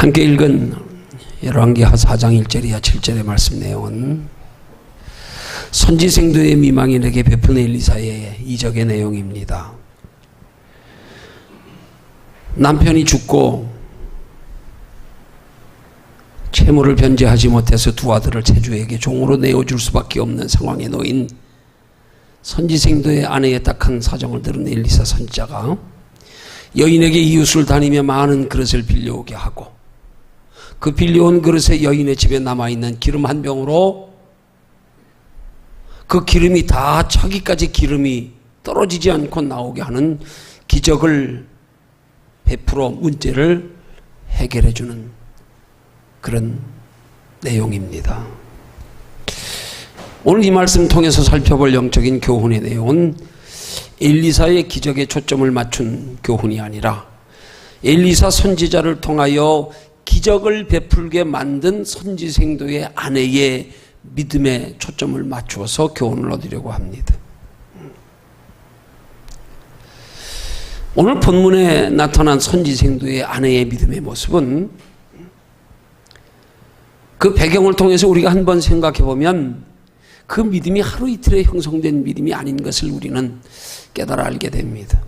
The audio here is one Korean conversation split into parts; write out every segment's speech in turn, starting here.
함께 읽은 열왕기하 4장 1절이야 7절의 말씀 내용은 선지생도의 미망인에게 베푼 엘리사의 이적의 내용입니다. 남편이 죽고 채무를 변제하지 못해서 두 아들을 채주에게 종으로 내어줄 수밖에 없는 상황에 놓인 선지생도의 아내의 딱한 사정을 들은 엘리사 선지자가 여인에게 이웃을 다니며 많은 그릇을 빌려오게 하고 그 빌려온 그릇에 여인의 집에 남아있는 기름 한 병으로 그 기름이 다 차기까지 기름이 떨어지지 않고 나오게 하는 기적을 베풀어 문제를 해결해 주는 그런 내용입니다. 오늘 이 말씀 통해서 살펴볼 영적인 교훈의 내용은 엘리사의 기적에 초점을 맞춘 교훈이 아니라 엘리사 선지자를 통하여 기적을 베풀게 만든 선지생도의 아내의 믿음에 초점을 맞추어서 교훈을 얻으려고 합니다. 오늘 본문에 나타난 선지생도의 아내의 믿음의 모습은 그 배경을 통해서 우리가 한번 생각해 보면 그 믿음이 하루 이틀에 형성된 믿음이 아닌 것을 우리는 깨달아 알게 됩니다.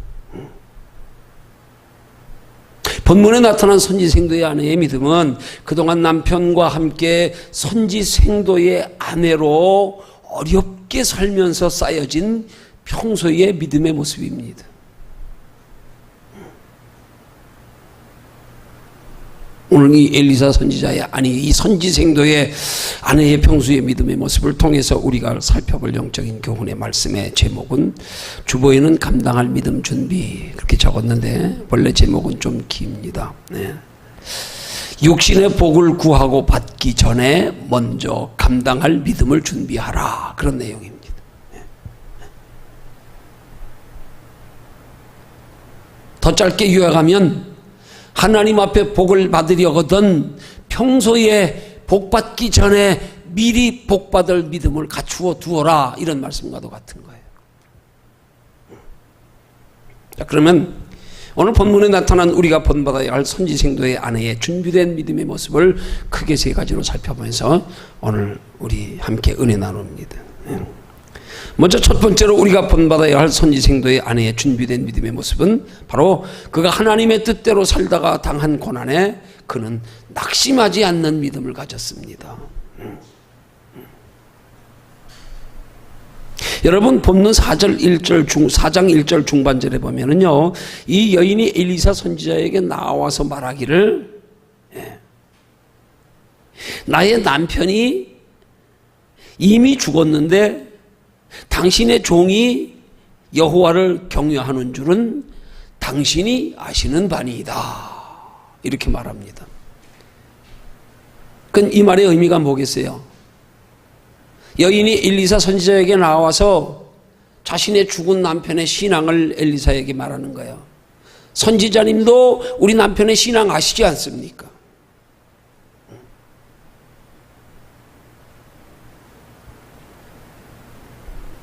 본문에 나타난 선지생도의 아내의 믿음은 그동안 남편과 함께 선지생도의 아내로 어렵게 살면서 쌓여진 평소의 믿음의 모습입니다. 오늘 이 엘리사 선지자의 이 선지생도의 아내의 평소의 믿음의 모습을 통해서 우리가 살펴볼 영적인 교훈의 말씀의 제목은 주보에는 감당할 믿음 준비 그렇게 적었는데 원래 제목은 좀 깁니다. 네. 육신의 복을 구하고 받기 전에 먼저 감당할 믿음을 준비하라 그런 내용입니다. 네. 더 짧게 요약하면 하나님 앞에 복을 받으려거든 평소에 복 받기 전에 미리 복 받을 믿음을 갖추어 두어라 이런 말씀과도 같은 거예요. 자, 그러면 오늘 본문에 나타난 우리가 본받아야 할 선지생도의 아내의 준비된 믿음의 모습을 크게 세 가지로 살펴보면서 오늘 우리 함께 은혜 나눕니다. 먼저 첫 번째로 우리가 본받아야 할 선지생도의 아내의 준비된 믿음의 모습은 바로 그가 하나님의 뜻대로 살다가 당한 고난에 그는 낙심하지 않는 믿음을 가졌습니다. 여러분 본문 4장 1절 중반절에 보면은요 이 여인이 엘리사 선지자에게 나와서 말하기를 나의 남편이 이미 죽었는데 당신의 종이 여호와를 경외하는 줄은 당신이 아시는 바니이다 이렇게 말합니다. 그럼 이 말의 의미가 뭐겠어요? 여인이 엘리사 선지자에게 나와서 자신의 죽은 남편의 신앙을 엘리사에게 말하는 거예요. 선지자님도 우리 남편의 신앙 아시지 않습니까?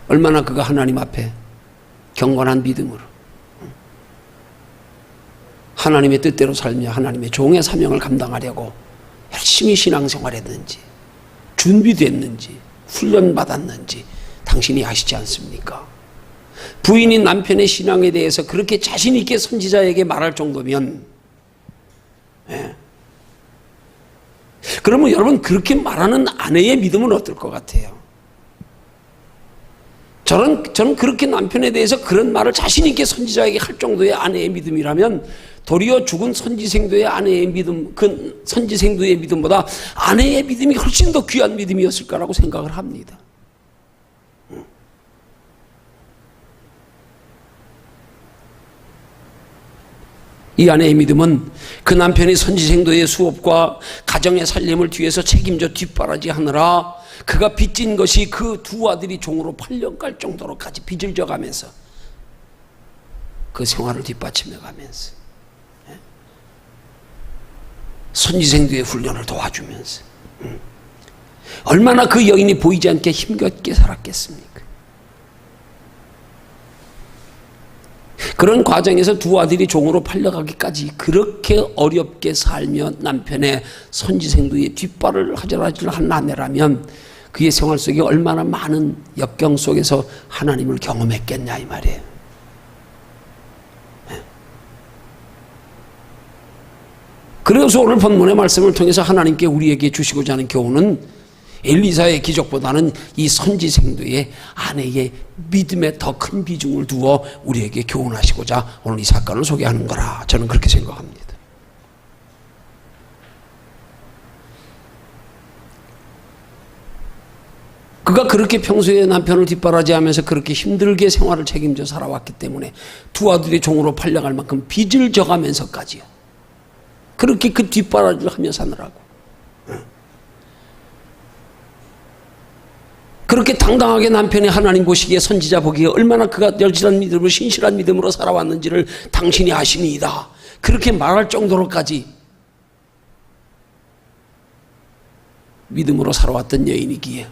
얼마나 그가 하나님 앞에 경건한 믿음으로 하나님의 뜻대로 살며 하나님의 종의 사명을 감당하려고 열심히 신앙생활했는지 준비됐는지 훈련받았는지 당신이 아시지 않습니까? 부인인 남편의 신앙에 대해서 그렇게 자신 있게 선지자에게 말할 정도면 그러면 여러분 그렇게 말하는 아내의 믿음은 어떨 것 같아요? 저는 그렇게 남편에 대해서 그런 말을 자신 있게 선지자에게 할 정도의 아내의 믿음이라면 도리어 죽은 선지생도의 아내의 믿음, 그 선지생도의 믿음보다 아내의 믿음이 훨씬 더 귀한 믿음이었을 거라고 생각을 합니다. 이 아내의 믿음은 그 남편이 선지생도의 수업과 가정의 살림을 뒤에서 책임져 뒷바라지 하느라 그가 빚진 것이 그 두 아들이 종으로 8년 갈 정도로까지 빚을 져가면서 그 생활을 뒷받침해 가면서 선지생도의 훈련을 도와주면서 얼마나 그 여인이 보이지 않게 힘겹게 살았겠습니까? 그런 과정에서 두 아들이 종으로 팔려가기까지 그렇게 어렵게 살며 남편의 선지생도의 뒷발을 하절하절 한 아내라면 그의 생활 속에 얼마나 많은 역경 속에서 하나님을 경험했겠냐 이 말이에요. 그래서 오늘 본문의 말씀을 통해서 하나님께 우리에게 주시고자 하는 교훈은 엘리사의 기적보다는 이 선지생도의 아내의 믿음에 더 큰 비중을 두어 우리에게 교훈하시고자 오늘 이 사건을 소개하는 거라 저는 그렇게 생각합니다. 그가 그렇게 평소에 남편을 뒷바라지하면서 그렇게 힘들게 생활을 책임져 살아왔기 때문에 두 아들이 종으로 팔려갈 만큼 빚을 져가면서까지요. 그렇게 그 뒷바라지를 하며 사느라고. 그렇게 당당하게 남편이 하나님 보시기에 선지자 보기에 얼마나 그가 열실한 믿음으로 신실한 믿음으로 살아왔는지를 당신이 아시니이다. 그렇게 말할 정도로까지 믿음으로 살아왔던 여인이기에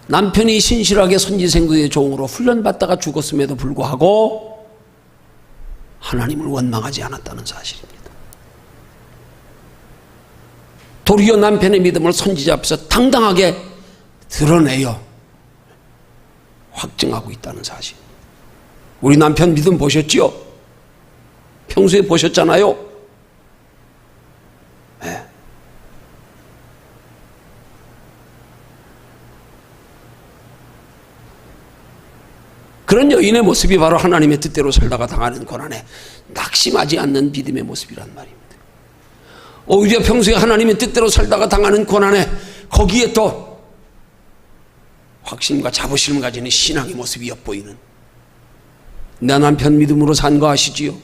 남편이 신실하게 선지생도의 종으로 훈련받다가 죽었음에도 불구하고 하나님을 원망하지 않았다는 사실입니다. 도리어 남편의 믿음을 선지자 앞에서 당당하게 드러내어 확증하고 있다는 사실. 우리 남편 믿음 보셨지요? 평소에 보셨잖아요? 네. 그런 여인의 모습이 바로 하나님의 뜻대로 살다가 당하는 고난에 낙심하지 않는 믿음의 모습이란 말입니다. 오히려 평소에 하나님의 뜻대로 살다가 당하는 고난에 거기에 또 확신과 자부심을 가지는 신앙의 모습이 엿보이는 내 남편 믿음으로 산 거 아시지요?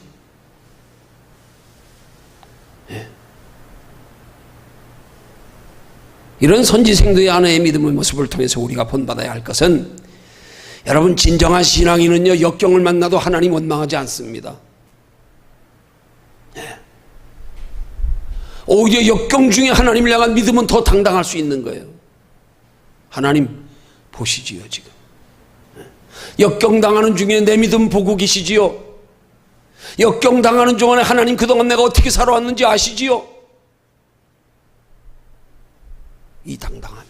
예. 이런 선지생도의 아내의 믿음의 모습을 통해서 우리가 본받아야 할 것은 여러분 진정한 신앙인은요 역경을 만나도 하나님 원망하지 않습니다. 예. 오히려 역경 중에 하나님을 향한 믿음은 더 당당할 수 있는 거예요. 하나님 보시지요 지금. 역경 당하는 중에 내 믿음 보고 계시지요. 역경 당하는 동안에 하나님 그동안 내가 어떻게 살아왔는지 아시지요. 이 당당함이.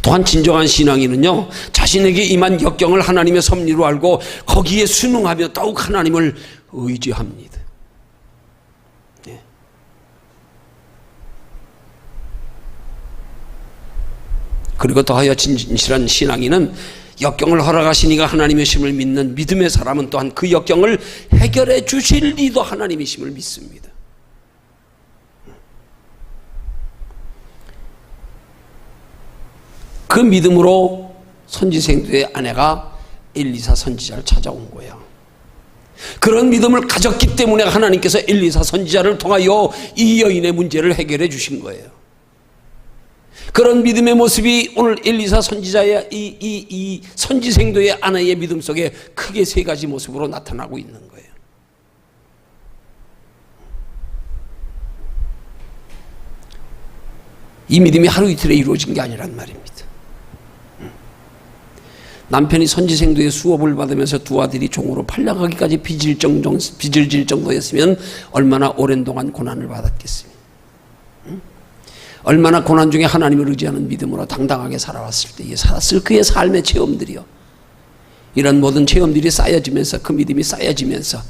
또한 진정한 신앙인은요 자신에게 임한 역경을 하나님의 섭리로 알고 거기에 순응하며 더욱 하나님을 의지합니다. 네. 그리고 더하여 진실한 신앙인은 역경을 허락하시니가 하나님의 심을 믿는 믿음의 사람은 또한 그 역경을 해결해 주실 이도 하나님의 심을 믿습니다. 그 믿음으로 선지생도의 아내가 엘리사 선지자를 찾아온 거예요. 그런 믿음을 가졌기 때문에 하나님께서 엘리사 선지자를 통하여 이 여인의 문제를 해결해 주신 거예요. 그런 믿음의 모습이 오늘 엘리사 선지자의 이 선지생도의 아내의 믿음 속에 크게 세 가지 모습으로 나타나고 있는 거예요. 이 믿음이 하루 이틀에 이루어진 게 아니란 말입니다. 남편이 선지생도의 수업을 받으면서 두 아들이 종으로 팔려가기까지 빚을 질 정도였으면 얼마나 오랜 동안 고난을 받았겠습니까? 얼마나 고난 중에 하나님을 의지하는 믿음으로 당당하게 살아왔을 때에 살았을 그의 삶의 체험들이요. 이런 모든 체험들이 쌓여지면서 그 믿음이 쌓여지면서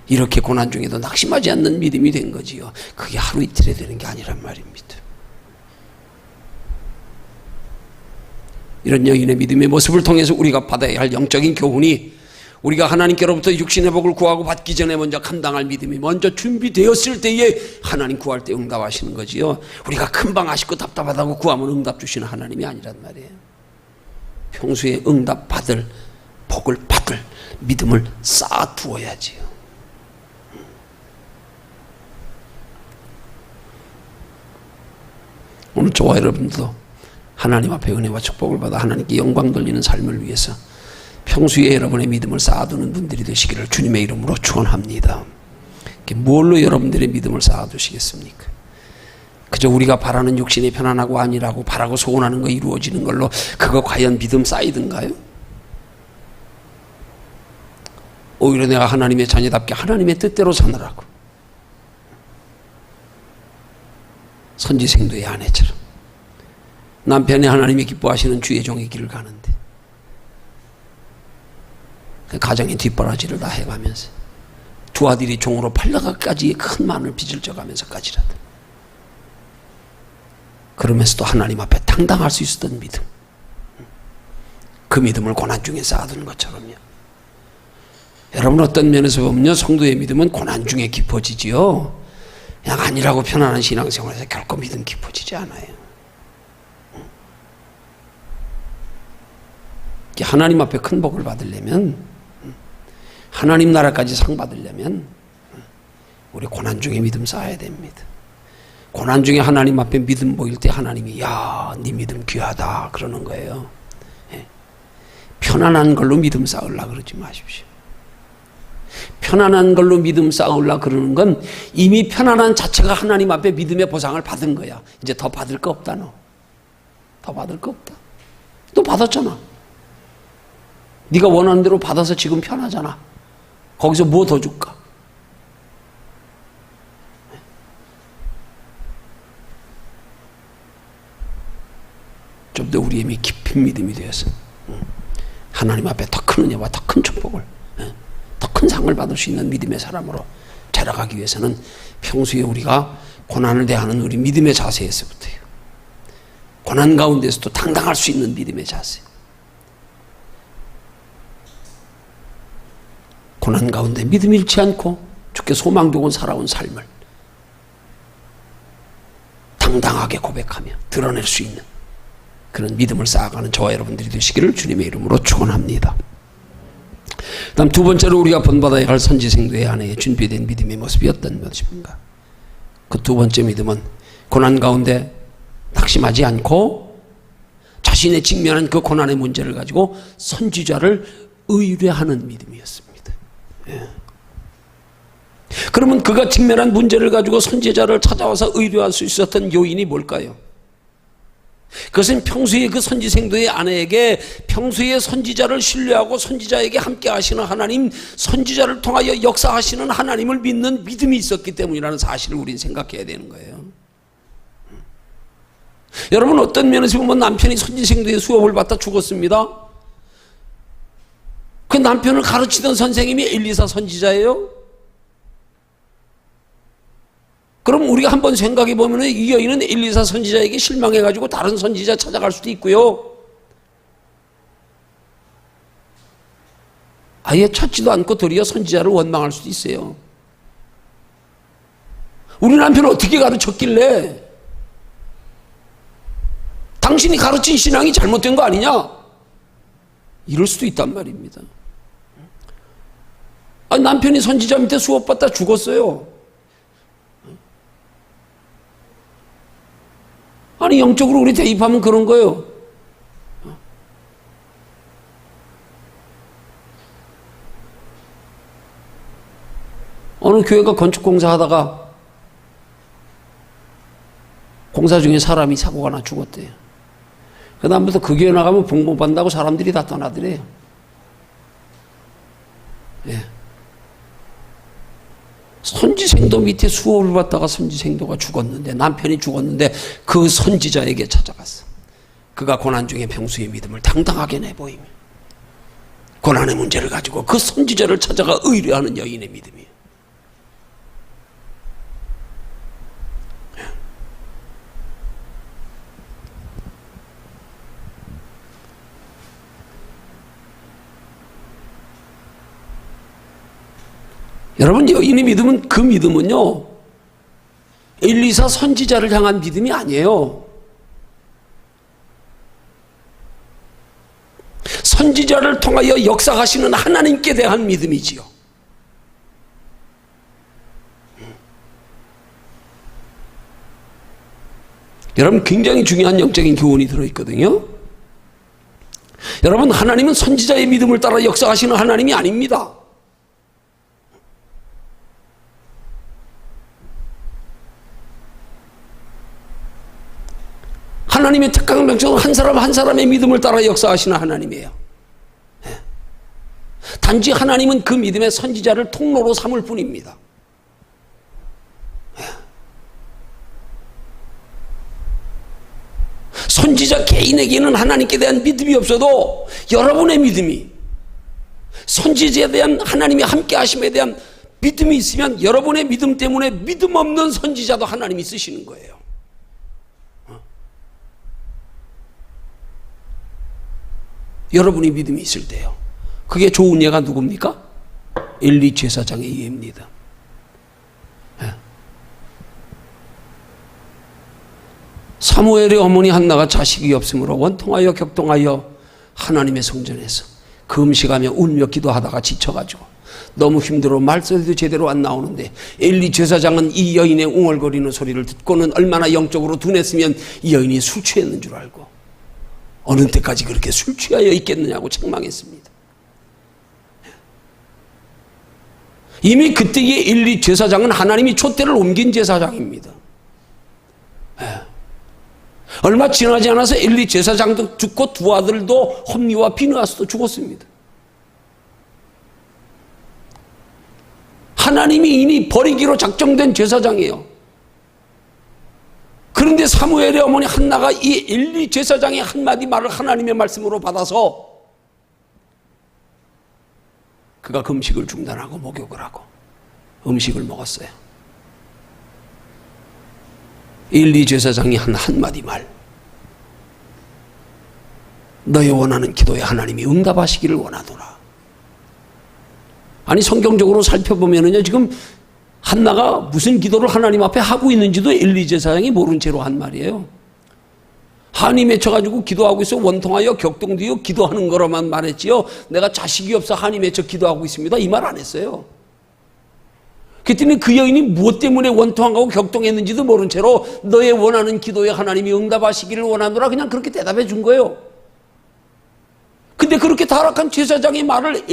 이렇게 고난 중에도 낙심하지 않는 믿음이 된 거지요. 그게 하루 이틀에 되는 게 아니란 말입니다. 이런 여인의 믿음의 모습을 통해서 우리가 받아야 할 영적인 교훈이 우리가 하나님께로부터 육신의 복을 구하고 받기 전에 먼저 감당할 믿음이 먼저 준비되었을 때에 하나님 구할 때 응답하시는 거지요. 우리가 금방 아쉽고 답답하다고 구하면 응답 주시는 하나님이 아니란 말이에요. 평소에 응답 받을 복을 받을 믿음을 쌓아두어야지요. 오늘 저와 여러분도 하나님 앞에 은혜와 축복을 받아 하나님께 영광 돌리는 삶을 위해서 평소에 여러분의 믿음을 쌓아두는 분들이 되시기를 주님의 이름으로 축원합니다. 뭘로 여러분들의 믿음을 쌓아두시겠습니까? 그저 우리가 바라는 육신이 편안하고 아니라고 바라고 소원하는 거 이루어지는 걸로 그거 과연 믿음 쌓이든가요? 오히려 내가 하나님의 자녀답게 하나님의 뜻대로 사느라고 선지생도의 아내처럼 남편이 하나님이 기뻐하시는 주의 종의 길을 가는데 가정의 뒷바라지를 다 해가면서 두 아들이 종으로 팔려가까지의 큰 만을 빚을 져가면서까지라도 그러면서도 하나님 앞에 당당할 수 있었던 믿음, 그 믿음을 고난 중에 쌓아두는 것처럼요. 여러분 어떤 면에서 보면요, 성도의 믿음은 고난 중에 깊어지지요. 그냥 아니라고 편안한 신앙생활에서 결코 믿음 깊어지지 않아요. 하나님 앞에 큰 복을 받으려면, 하나님 나라까지 상 받으려면 우리 고난 중에 믿음 쌓아야 됩니다. 고난 중에 하나님 앞에 믿음 보일 때 하나님이 야, 네 믿음 귀하다 그러는 거예요. 편안한 걸로 믿음 쌓으려 그러지 마십시오. 편안한 걸로 믿음 쌓으려 그러는 건 이미 편안한 자체가 하나님 앞에 믿음의 보상을 받은 거야. 이제 더 받을 거 없다. 너 더 받을 거 없다. 너 받았잖아. 네가 원하는 대로 받아서 지금 편하잖아. 거기서 뭐 더 줄까? 좀 더 우리의 깊은 믿음이 되어서 하나님 앞에 더 큰 은혜와 더 큰 축복을, 더 큰 상을 받을 수 있는 믿음의 사람으로 자라가기 위해서는 평소에 우리가 고난을 대하는 우리 믿음의 자세에서부터요, 고난 가운데서도 당당할 수 있는 믿음의 자세, 고난 가운데 믿음 잃지 않고 주께 소망 두고 살아온 삶을 당당하게 고백하며 드러낼 수 있는 그런 믿음을 쌓아가는 저와 여러분들이 되시기를 주님의 이름으로 축원합니다. 다음 두 번째로 우리가 본받아야 할 선지생도의 아내의 준비된 믿음의 모습이 어떤 것입니까? 그 두 번째 믿음은 고난 가운데 낙심하지 않고 자신의 직면한 그 고난의 문제를 가지고 선지자를 의뢰하는 믿음이었습니다. 그러면 그가 직면한 문제를 가지고 선지자를 찾아와서 의뢰할 수 있었던 요인이 뭘까요? 그것은 평소에 그 선지생도의 아내에게 평소에 선지자를 신뢰하고 선지자에게 함께 하시는 하나님, 선지자를 통하여 역사하시는 하나님을 믿는 믿음이 있었기 때문이라는 사실을 우리는 생각해야 되는 거예요. 여러분 어떤 면에서 보면 남편이 선지생도의 수업을 받다 죽었습니다. 그 남편을 가르치던 선생님이 엘리사 선지자예요. 그럼 우리가 한번 생각해 보면 이 여인은 엘리사 선지자에게 실망해가지고 다른 선지자 찾아갈 수도 있고요, 아예 찾지도 않고 도리어 선지자를 원망할 수도 있어요. 우리 남편은 어떻게 가르쳤길래 당신이 가르친 신앙이 잘못된 거 아니냐? 이럴 수도 있단 말입니다. 아니, 남편이 선지자 밑에 수업받다 죽었어요. 아니, 영적으로 우리 대입하면 그런 거예요. 어느 교회가 건축공사 하다가 공사 중에 사람이 사고가 나 죽었대요. 그 다음부터 그 교회 나가면 봉봉받는다고 사람들이 다 떠나더래요. 예. 선지생도 밑에 수업을 받다가 선지생도가 죽었는데, 남편이 죽었는데 그 선지자에게 찾아갔어. 그가 고난 중에 평소의 믿음을 당당하게 내보이며 고난의 문제를 가지고 그 선지자를 찾아가 의뢰하는 여인의 믿음이에요. 여러분, 여인의 믿음은, 그 믿음은요, 엘리사 선지자를 향한 믿음이 아니에요. 선지자를 통하여 역사하시는 하나님께 대한 믿음이지요. 여러분, 굉장히 중요한 영적인 교훈이 들어있거든요. 여러분, 하나님은 선지자의 믿음을 따라 역사하시는 하나님이 아닙니다. 하나님의 특강 백성은 한 사람 한 사람의 믿음을 따라 역사하시는 하나님이에요. 단지 하나님은 그 믿음의 선지자를 통로로 삼을 뿐입니다. 선지자 개인에게는 하나님께 대한 믿음이 없어도 여러분의 믿음이, 선지자에 대한 하나님의 함께 하심에 대한 믿음이 있으면 여러분의 믿음 때문에 믿음 없는 선지자도 하나님이 쓰시는 거예요. 여러분이 믿음이 있을 때요. 그게 좋은 예가 누굽니까? 엘리 제사장의 예입니다. 사무엘의 어머니 한나가 자식이 없으므로 원통하여 격동하여 하나님의 성전에서 금식하며 울며 기도하다가 지쳐가지고 너무 힘들어 말소리도 제대로 안 나오는데 엘리 제사장은 이 여인의 웅얼거리는 소리를 듣고는 얼마나 영적으로 둔했으면 이 여인이 술 취했는 줄 알고 어느 때까지 그렇게 술 취하여 있겠느냐고 책망했습니다. 이미 그때의 엘리 제사장은 하나님이 촛대를 옮긴 제사장입니다. 얼마 지나지 않아서 엘리 제사장도 죽고 두 아들도 홈리와 비느하스도 죽었습니다. 하나님이 이미 버리기로 작정된 제사장이에요. 그런데 사무엘의 어머니 한나가 이 엘리 제사장의 한마디 말을 하나님의 말씀으로 받아서 그가 금식을 중단하고 목욕을 하고 음식을 먹었어요. 엘리 제사장이 한 한마디 말, 너의 원하는 기도에 하나님이 응답하시기를 원하노라. 아니 성경적으로 살펴보면은요, 지금 한나가 무슨 기도를 하나님 앞에 하고 있는지도 엘리 제사장이 모른 채로 한 말이에요. 한이 맺혀가지고 기도하고 있어 원통하여 격동되어 기도하는 거로만 말했지요. 내가 자식이 없어 한이 맺혀 기도하고 있습니다, 이 말 안 했어요. 그랬더니 그 여인이 무엇 때문에 원통하고 격동했는지도 모른 채로 너의 원하는 기도에 하나님이 응답하시기를 원하노라 그냥 그렇게 대답해 준 거예요. 근데 그렇게 타락한 제사장의 말을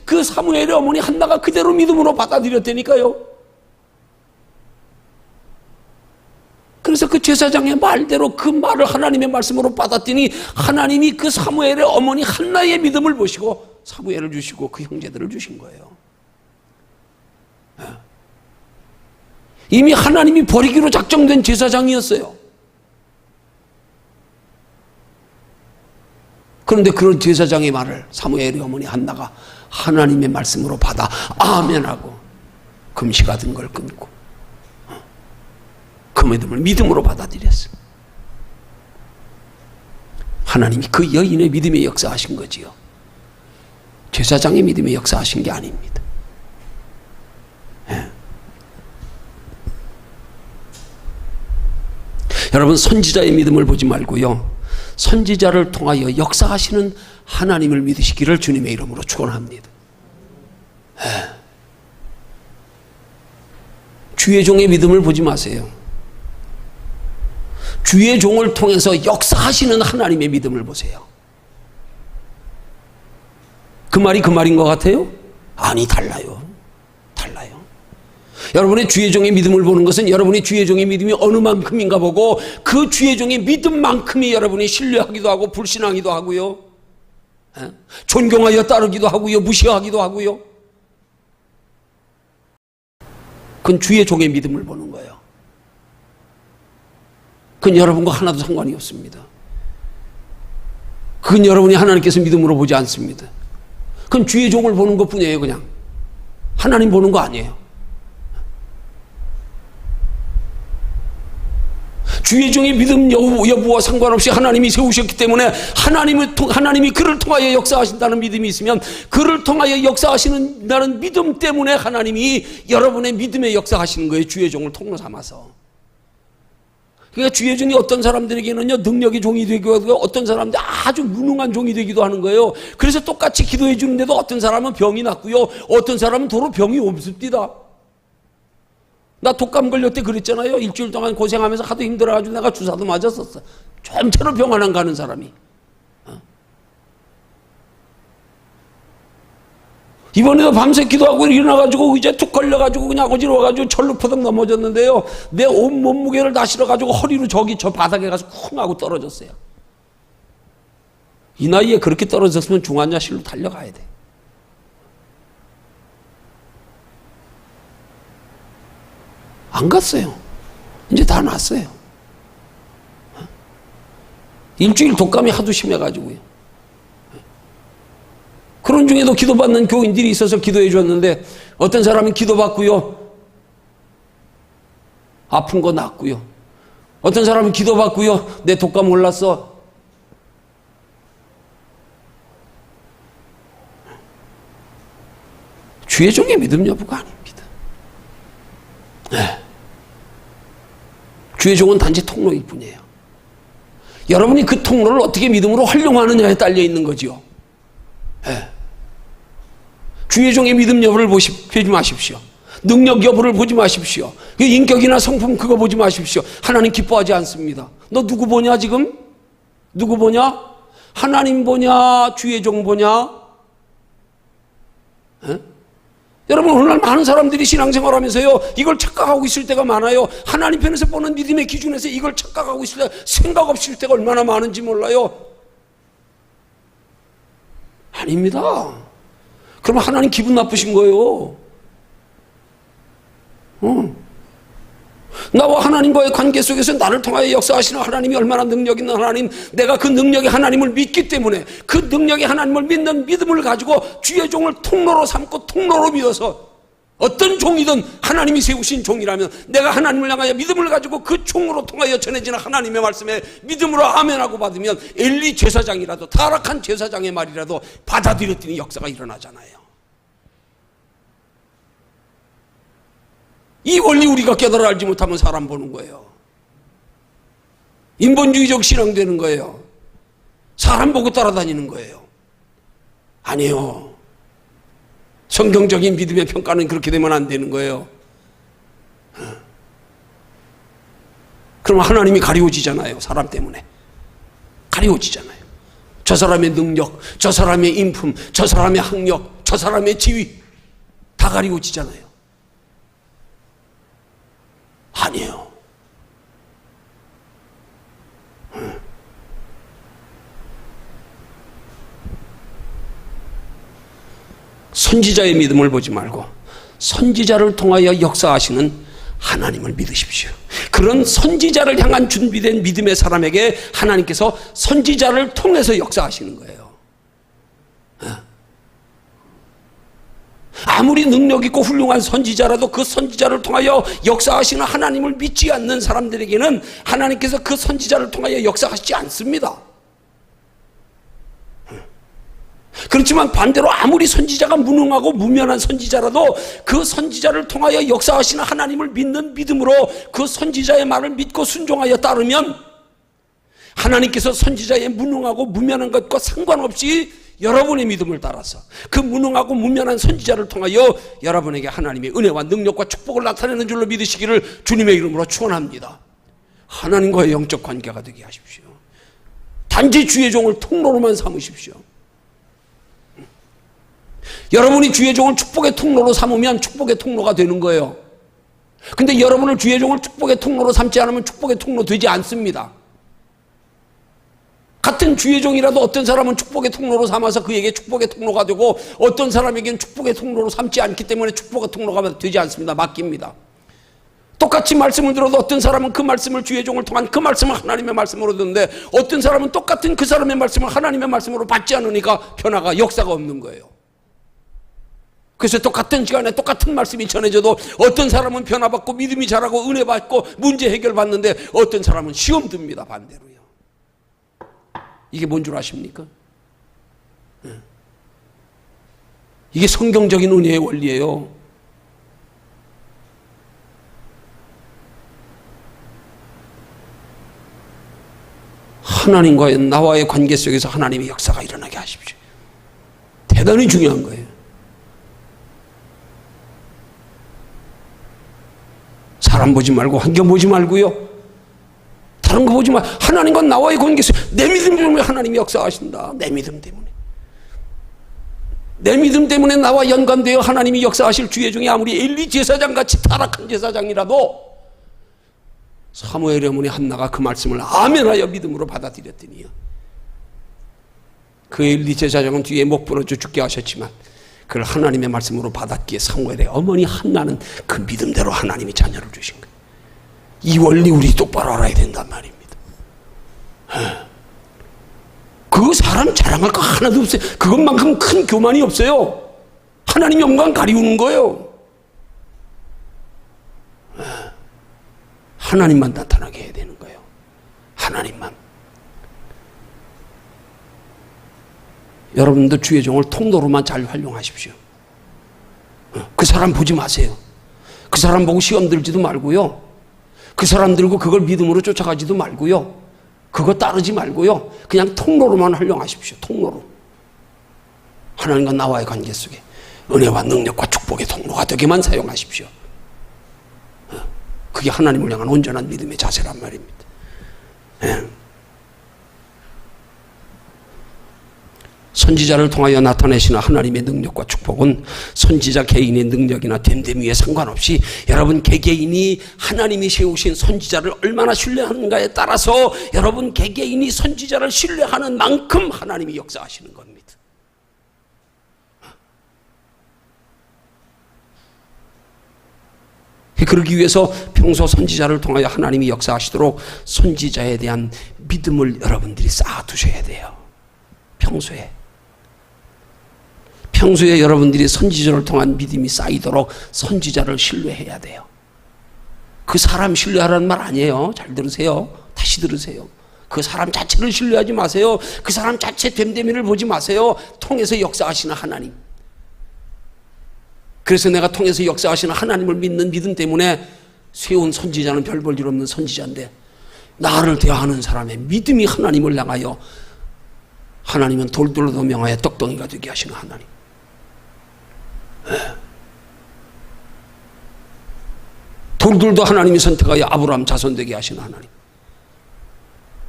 그 사무엘의 어머니 한나가 그대로 믿음으로 받아들였다니까요. 그래서 그 제사장의 말대로 그 말을 하나님의 말씀으로 받았더니 하나님이 그 사무엘의 어머니 한나의 믿음을 보시고 사무엘을 주시고 그 형제들을 주신 거예요. 이미 하나님이 버리기로 작정된 제사장이었어요. 그런데 그런 제사장의 말을 사무엘의 어머니 한나가 하나님의 말씀으로 받아 아멘하고 금식하던 걸 끊고 그 믿음을 믿음으로 받아들였어요. 하나님이 그 여인의 믿음의 역사하신 거지요. 제사장의 믿음의 역사하신 게 아닙니다. 여러분, 선지자의 믿음을 보지 말고요, 선지자를 통하여 역사하시는 하나님을 믿으시기를 주님의 이름으로 축원합니다. 주의 종의 믿음을 보지 마세요. 주의 종을 통해서 역사하시는 하나님의 믿음을 보세요. 그 말이 그 말인 것 같아요? 아니, 달라요. 달라요. 여러분의 주의 종의 믿음을 보는 것은 여러분의 주의 종의 믿음이 어느 만큼인가 보고 그 주의 종의 믿음만큼이 여러분이 신뢰하기도 하고 불신하기도 하고요, 존경하여 따르기도 하고요, 무시하기도 하고요. 그건 주의 종의 믿음을 보는 거예요. 그건 여러분과 하나도 상관이 없습니다. 그건 여러분이 하나님께서 믿음으로 보지 않습니다. 그건 주의 종을 보는 것뿐이에요. 그냥 하나님 보는 거 아니에요. 주의 종의 믿음 여부와 상관없이 하나님이 세우셨기 때문에 하나님이 그를 통하여 역사하신다는 믿음이 있으면 그를 통하여 역사하시는 믿음 때문에 하나님이 여러분의 믿음에 역사하시는 거예요. 주의 종을 통로 삼아서. 그러니까 주의 종이 어떤 사람들에게는요 능력의 종이 되기도 하고 어떤 사람들 아주 무능한 종이 되기도 하는 거예요. 그래서 똑같이 기도해 주는데도 어떤 사람은 병이 낫고요, 어떤 사람은 도로 병이 없습니다. 나 독감 걸렸을 때 그랬잖아요. 일주일 동안 고생하면서 하도 힘들어가지고 내가 주사도 맞았었어. 전체로 병원 안 가는 사람이. 이번에도 밤새 기도하고 일어나가지고 의자에 툭 걸려가지고 그냥 어지러워가지고 절로 퍼덕 넘어졌는데요. 내 온 몸무게를 다 실어가지고 허리로 저기 저 바닥에 가서 쿵 하고 떨어졌어요. 이 나이에 그렇게 떨어졌으면 중환자실로 달려가야 돼. 안 갔어요. 이제 다 났어요. 일주일 독감이 하도 심해가지고요. 그런 중에도 기도받는 교인들이 있어서 기도해 줬는데 어떤 사람은 기도받고요. 아픈 거 낫고요. 어떤 사람은 기도받고요. 내 독감 올랐어. 주의 종의 믿음 여부가 아닙니다. 네. 주의 종은 단지 통로일 뿐이에요. 여러분이 그 통로를 어떻게 믿음으로 활용하느냐에 딸려 있는 거죠. 네. 주의 종의 믿음 여부를 보지 마십시오. 능력 여부를 보지 마십시오. 그 인격이나 성품 그거 보지 마십시오. 하나님 기뻐하지 않습니다. 너 누구 보냐 지금? 누구 보냐? 하나님 보냐? 주의 종 보냐? 네? 여러분 오늘날 많은 사람들이 신앙생활하면서요 이걸 착각하고 있을 때가 많아요. 하나님 편에서 보는 믿음의 기준에서 이걸 착각하고 있을 때 생각 없을 때가 얼마나 많은지 몰라요. 아닙니다. 그러면 하나님 기분 나쁘신 거예요. 나와 하나님과의 관계 속에서 나를 통하여 역사하시는 하나님이 얼마나 능력 있는 하나님, 내가 그 능력의 하나님을 믿기 때문에 그 능력의 하나님을 믿는 믿음을 가지고 주의 종을 통로로 삼고 통로로 믿어서 어떤 종이든 하나님이 세우신 종이라면 내가 하나님을 향하여 믿음을 가지고 그 종으로 통하여 전해지는 하나님의 말씀에 믿음으로 아멘하고 받으면 엘리 제사장이라도 타락한 제사장의 말이라도 받아들였더니 역사가 일어나잖아요. 이 원리 우리가 깨달아 알지 못하면 사람 보는 거예요. 인본주의적 신앙 되는 거예요. 사람 보고 따라다니는 거예요. 아니요. 성경적인 믿음의 평가는 그렇게 되면 안 되는 거예요. 그럼 하나님이 가리워지잖아요. 사람 때문에. 가리워지잖아요. 저 사람의 능력, 저 사람의 인품, 저 사람의 학력, 저 사람의 지위 다 가리워지잖아요. 아니에요. 선지자의 믿음을 보지 말고 선지자를 통하여 역사하시는 하나님을 믿으십시오. 그런 선지자를 향한 준비된 믿음의 사람에게 하나님께서 선지자를 통해서 역사하시는 거예요. 아무리 능력 있고 훌륭한 선지자라도 그 선지자를 통하여 역사하시는 하나님을 믿지 않는 사람들에게는 하나님께서 그 선지자를 통하여 역사하시지 않습니다. 그렇지만 반대로 아무리 선지자가 무능하고 무면한 선지자라도 그 선지자를 통하여 역사하시는 하나님을 믿는 믿음으로 그 선지자의 말을 믿고 순종하여 따르면 하나님께서 선지자의 무능하고 무면한 것과 상관없이 여러분의 믿음을 따라서 그 무능하고 무면한 선지자를 통하여 여러분에게 하나님의 은혜와 능력과 축복을 나타내는 줄로 믿으시기를 주님의 이름으로 축원합니다. 하나님과의 영적 관계가 되게 하십시오. 단지 주의 종을 통로로만 삼으십시오. 여러분이 주의 종을 축복의 통로로 삼으면 축복의 통로가 되는 거예요. 근데 여러분을 주의 종을 축복의 통로로 삼지 않으면 축복의 통로 되지 않습니다. 같은 주의 종이라도 어떤 사람은 축복의 통로로 삼아서 그에게 축복의 통로가 되고 어떤 사람에게는 축복의 통로로 삼지 않기 때문에 축복의 통로가 되지 않습니다. 맡깁니다. 똑같이 말씀을 들어도 어떤 사람은 그 말씀을 주의 종을 통한 그 말씀을 하나님의 말씀으로 듣는데 어떤 사람은 똑같은 그 사람의 말씀을 하나님의 말씀으로 받지 않으니까 변화가 역사가 없는 거예요. 그래서 똑같은 시간에 똑같은 말씀이 전해져도 어떤 사람은 변화받고 믿음이 자라고 은혜 받고 문제 해결받는데 어떤 사람은 시험 듭니다. 반대로요. 이게 뭔 줄 아십니까? 이게 성경적인 은혜의 원리예요. 하나님과의 나와의 관계 속에서 하나님의 역사가 일어나게 하십시오. 대단히 중요한 거예요. 사람 보지 말고 환경 보지 말고요. 다른 거 보지 마. 하나님과 나와의 관계에서 내 믿음 때문에 하나님이 역사하신다. 내 믿음 때문에. 내 믿음 때문에 나와 연관되어 하나님이 역사하실 주의 중에 아무리 엘리 제사장같이 타락한 제사장이라도 사무엘의 어머니 한나가 그 말씀을 아멘하여 믿음으로 받아들였더니요, 그 엘리 제사장은 뒤에 목 부러져 죽게 하셨지만 그걸 하나님의 말씀으로 받았기에 사무엘의 어머니 한나는 그 믿음대로 하나님이 자녀를 주신 거예요. 이 원리 우리 똑바로 알아야 된단 말입니다. 그 사람 자랑할 거 하나도 없어요. 그것만큼 큰 교만이 없어요. 하나님 영광 가리우는 거예요. 하나님만 나타나게 해야 되는 거예요. 하나님만. 여러분도 주의 종을 통로로만 잘 활용하십시오. 그 사람 보지 마세요. 그 사람 보고 시험 들지도 말고요. 그 사람 들고 그걸 믿음으로 쫓아가지도 말고요. 그거 따르지 말고요. 그냥 통로로만 활용하십시오. 통로로. 하나님과 나와의 관계 속에 은혜와 능력과 축복의 통로가 되게만 사용하십시오. 그게 하나님을 향한 온전한 믿음의 자세란 말입니다. 선지자를 통하여 나타내시는 하나님의 능력과 축복은 선지자 개인의 능력이나 됨됨이에 상관없이 여러분 개개인이 하나님이 세우신 선지자를 얼마나 신뢰하는가에 따라서 여러분 개개인이 선지자를 신뢰하는 만큼 하나님이 역사하시는 겁니다. 그러기 위해서 평소 선지자를 통하여 하나님이 역사하시도록 선지자에 대한 믿음을 여러분들이 쌓아두셔야 돼요. 평소에 여러분들이 선지자를 통한 믿음이 쌓이도록 선지자를 신뢰해야 돼요. 그 사람 신뢰하라는 말 아니에요. 잘 들으세요. 다시 들으세요. 그 사람 자체를 신뢰하지 마세요. 그 사람 자체 됨됨이를 보지 마세요. 통해서 역사하시는 하나님. 그래서 내가 통해서 역사하시는 하나님을 믿는 믿음 때문에 세운 선지자는 별 볼 일 없는 선지자인데, 나를 대하는 사람의 믿음이 하나님을 향하여, 하나님은 돌돌로 명하여 떡덩이가 되게 하시는 하나님. 돌들도 하나님이 선택하여 아브라함 자손 되게 하시는 하나님.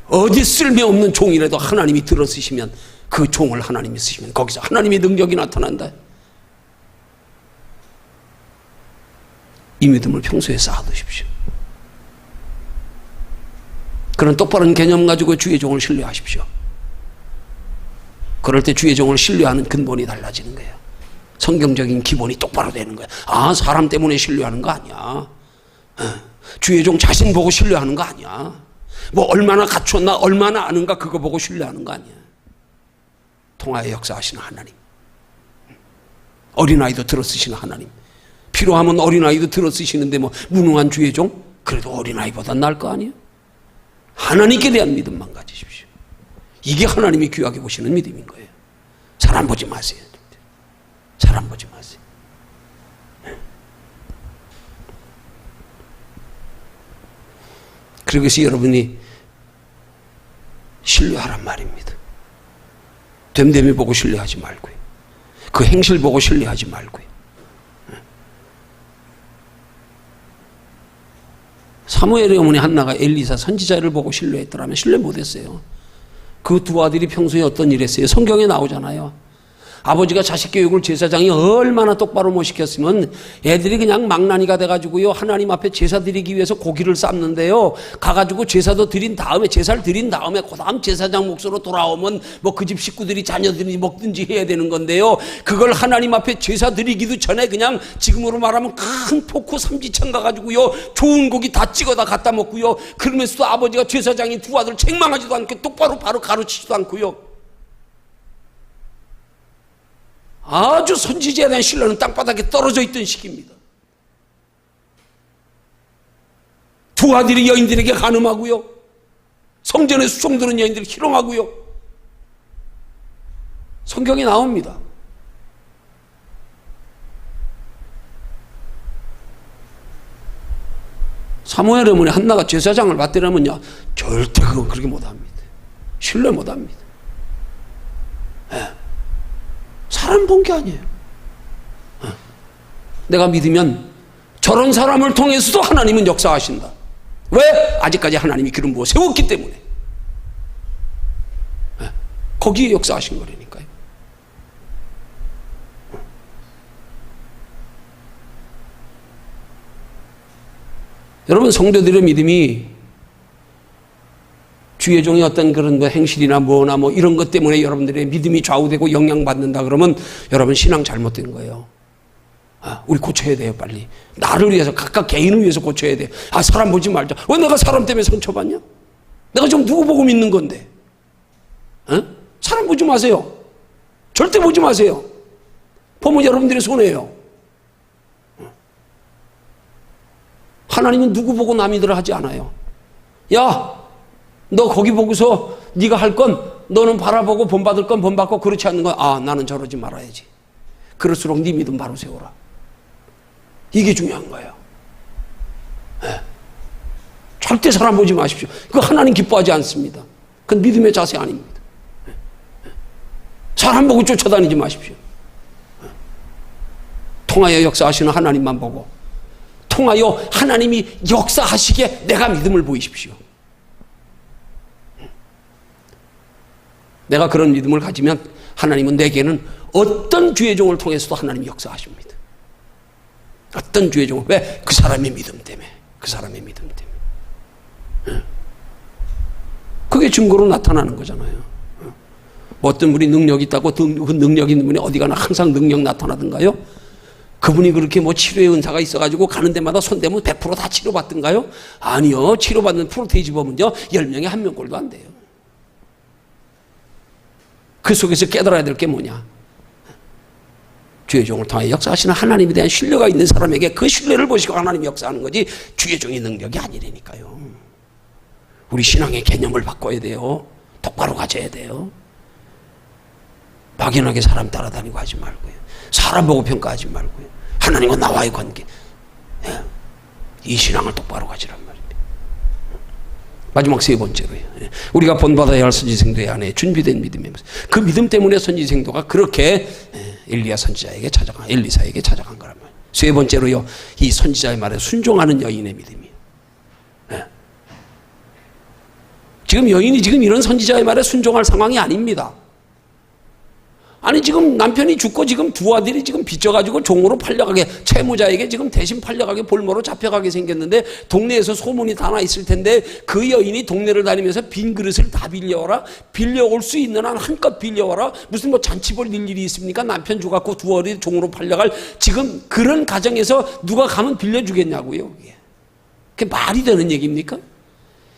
어디 쓸모없는 종이라도 하나님이 들어쓰시면, 그 종을 하나님이 쓰시면 거기서 하나님의 능력이 나타난다. 이 믿음을 평소에 쌓아두십시오. 그런 똑바른 개념 가지고 주의 종을 신뢰하십시오. 그럴 때 주의 종을 신뢰하는 근본이 달라지는 거예요. 성경적인 기본이 똑바로 되는 거예요. 아, 사람 때문에 신뢰하는 거 아니야. 주의 종 자신 보고 신뢰하는 거 아니야. 뭐 얼마나 갖췄나 얼마나 아는가 그거 보고 신뢰하는 거 아니야. 통하여 역사하시는 하나님. 어린아이도 들어쓰시는 하나님. 필요하면 어린아이도 들어쓰시는데 뭐 무능한 주의 종? 그래도 어린아이보다 나을 거 아니에요? 하나님께 대한 믿음만 가지십시오. 이게 하나님이 귀하게 보시는 믿음인 거예요. 사람 보지 마세요. 사람 보지 마세요. 그래서 여러분이 신뢰하란 말입니다. 됨됨이 보고 신뢰하지 말고요. 그 행실 보고 신뢰하지 말고요. 사무엘의 어머니 한나가 엘리사 선지자를 보고 신뢰했더라면 신뢰 못했어요. 그 두 아들이 평소에 어떤 일 했어요? 성경에 나오잖아요. 아버지가 자식 교육을 제사장이 얼마나 똑바로 못 시켰으면 애들이 그냥 망나니가 돼가지고요, 하나님 앞에 제사 드리기 위해서 고기를 삶는데요, 가가지고 제사도 드린 다음에, 제사를 드린 다음에 그 다음 제사장 몫으로 돌아오면 뭐 그 집 식구들이 자녀들이 먹든지 해야 되는 건데요, 그걸 하나님 앞에 제사 드리기도 전에 그냥 지금으로 말하면 큰 포크 삼지창 가가지고요 좋은 고기 다 찍어다 갖다 먹고요, 그러면서도 아버지가 제사장인 두 아들 책망하지도 않고 똑바로 바로 가르치지도 않고요, 아주 선지자에 대한 신뢰는 땅바닥에 떨어져 있던 시기입니다. 두 아들이 여인들에게 간음하고요, 성전에 수종드는 여인들을 희롱하고요. 성경에 나옵니다. 사무엘의 어머니 한나가 제사장을 맡으려면요 절대 그건 그렇게 못합니다. 신뢰 못합니다. 사람 본 게 아니에요. 내가 믿으면 저런 사람을 통해서도 하나님은 역사하신다. 왜? 아직까지 하나님이 기름 부어 세웠기 때문에. 거기에 역사하신 거라니까요. 여러분, 성도들의 믿음이 주의 종의 어떤 그런 뭐 행실이나 뭐나 뭐 이런 것 때문에 여러분들의 믿음이 좌우되고 영향받는다 그러면 여러분 신앙 잘못된 거예요. 우리 고쳐야 돼요, 빨리. 나를 위해서, 각각 개인을 위해서 고쳐야 돼요. 사람 보지 말자. 왜 내가 사람 때문에 상처받냐? 내가 지금 누구 보고 믿는 건데? 사람 보지 마세요. 절대 보지 마세요. 보면 여러분들의 손해예요. 하나님은 누구 보고 남이들을 하지 않아요. 야, 너 거기 보고서 네가 할 건 너는 바라보고 본받을 건 본받고 그렇지 않는 건 나는 저러지 말아야지. 그럴수록 네 믿음 바로 세워라. 이게 중요한 거예요. 네. 절대 사람 보지 마십시오. 그거 하나님 기뻐하지 않습니다. 그건 믿음의 자세 아닙니다. 네. 사람 보고 쫓아다니지 마십시오. 네. 통하여 역사하시는 하나님만 보고, 통하여 하나님이 역사하시기에 내가 믿음을 보이십시오. 내가 그런 믿음을 가지면 하나님은 내게는 어떤 주의 종을 통해서도 하나님이 역사하십니다. 어떤 주의 종을. 왜? 그 사람의 믿음 때문에. 그 사람의 믿음 때문에. 그게 증거로 나타나는 거잖아요. 어떤 분이 능력이 있다고 그 능력 있는 분이 어디 가나 항상 능력 나타나던가요? 그분이 그렇게 뭐 치료의 은사가 있어가지고 가는 데마다 손대면 100% 다 치료받던가요? 아니요. 치료받는 프로테이지 보면요, 10명에 1명꼴도 안 돼요. 그 속에서 깨달아야 될 게 뭐냐? 주의 종을 통해 역사하시는 하나님에 대한 신뢰가 있는 사람에게 그 신뢰를 보시고 하나님이 역사하는 거지, 주의 종의 능력이 아니라니까요. 우리 신앙의 개념을 바꿔야 돼요. 똑바로 가져야 돼요. 막연하게 사람 따라다니고 하지 말고요. 사람 보고 평가하지 말고요. 하나님과 나와의 관계. 이 신앙을 똑바로 가지란 말입니다. 마지막 세 번째로요. 우리가 본받아야 할 선지생도의 안에 준비된 믿음의 모습. 그 믿음 때문에 선지생도가 그렇게 엘리야 선지자에게 찾아간, 엘리사에게 찾아간 거란 말이에요. 세 번째로요, 이 선지자의 말에 순종하는 여인의 믿음이에요. 지금 여인이 지금 이런 선지자의 말에 순종할 상황이 아닙니다. 아니, 지금 남편이 죽고 지금 두 아들이 지금 빚져가지고 종으로 팔려가게, 채무자에게 지금 대신 팔려가게 볼모로 잡혀가게 생겼는데 동네에서 소문이 다 나 있을 텐데 그 여인이 동네를 다니면서 빈 그릇을 다 빌려와라. 빌려올 수 있는 한 한껏 빌려와라. 무슨 뭐 잔치 벌릴 일이 있습니까? 남편 죽었고 두 아들이 종으로 팔려갈 지금 그런 가정에서 누가 가면 빌려주겠냐고요. 그게 말이 되는 얘기입니까?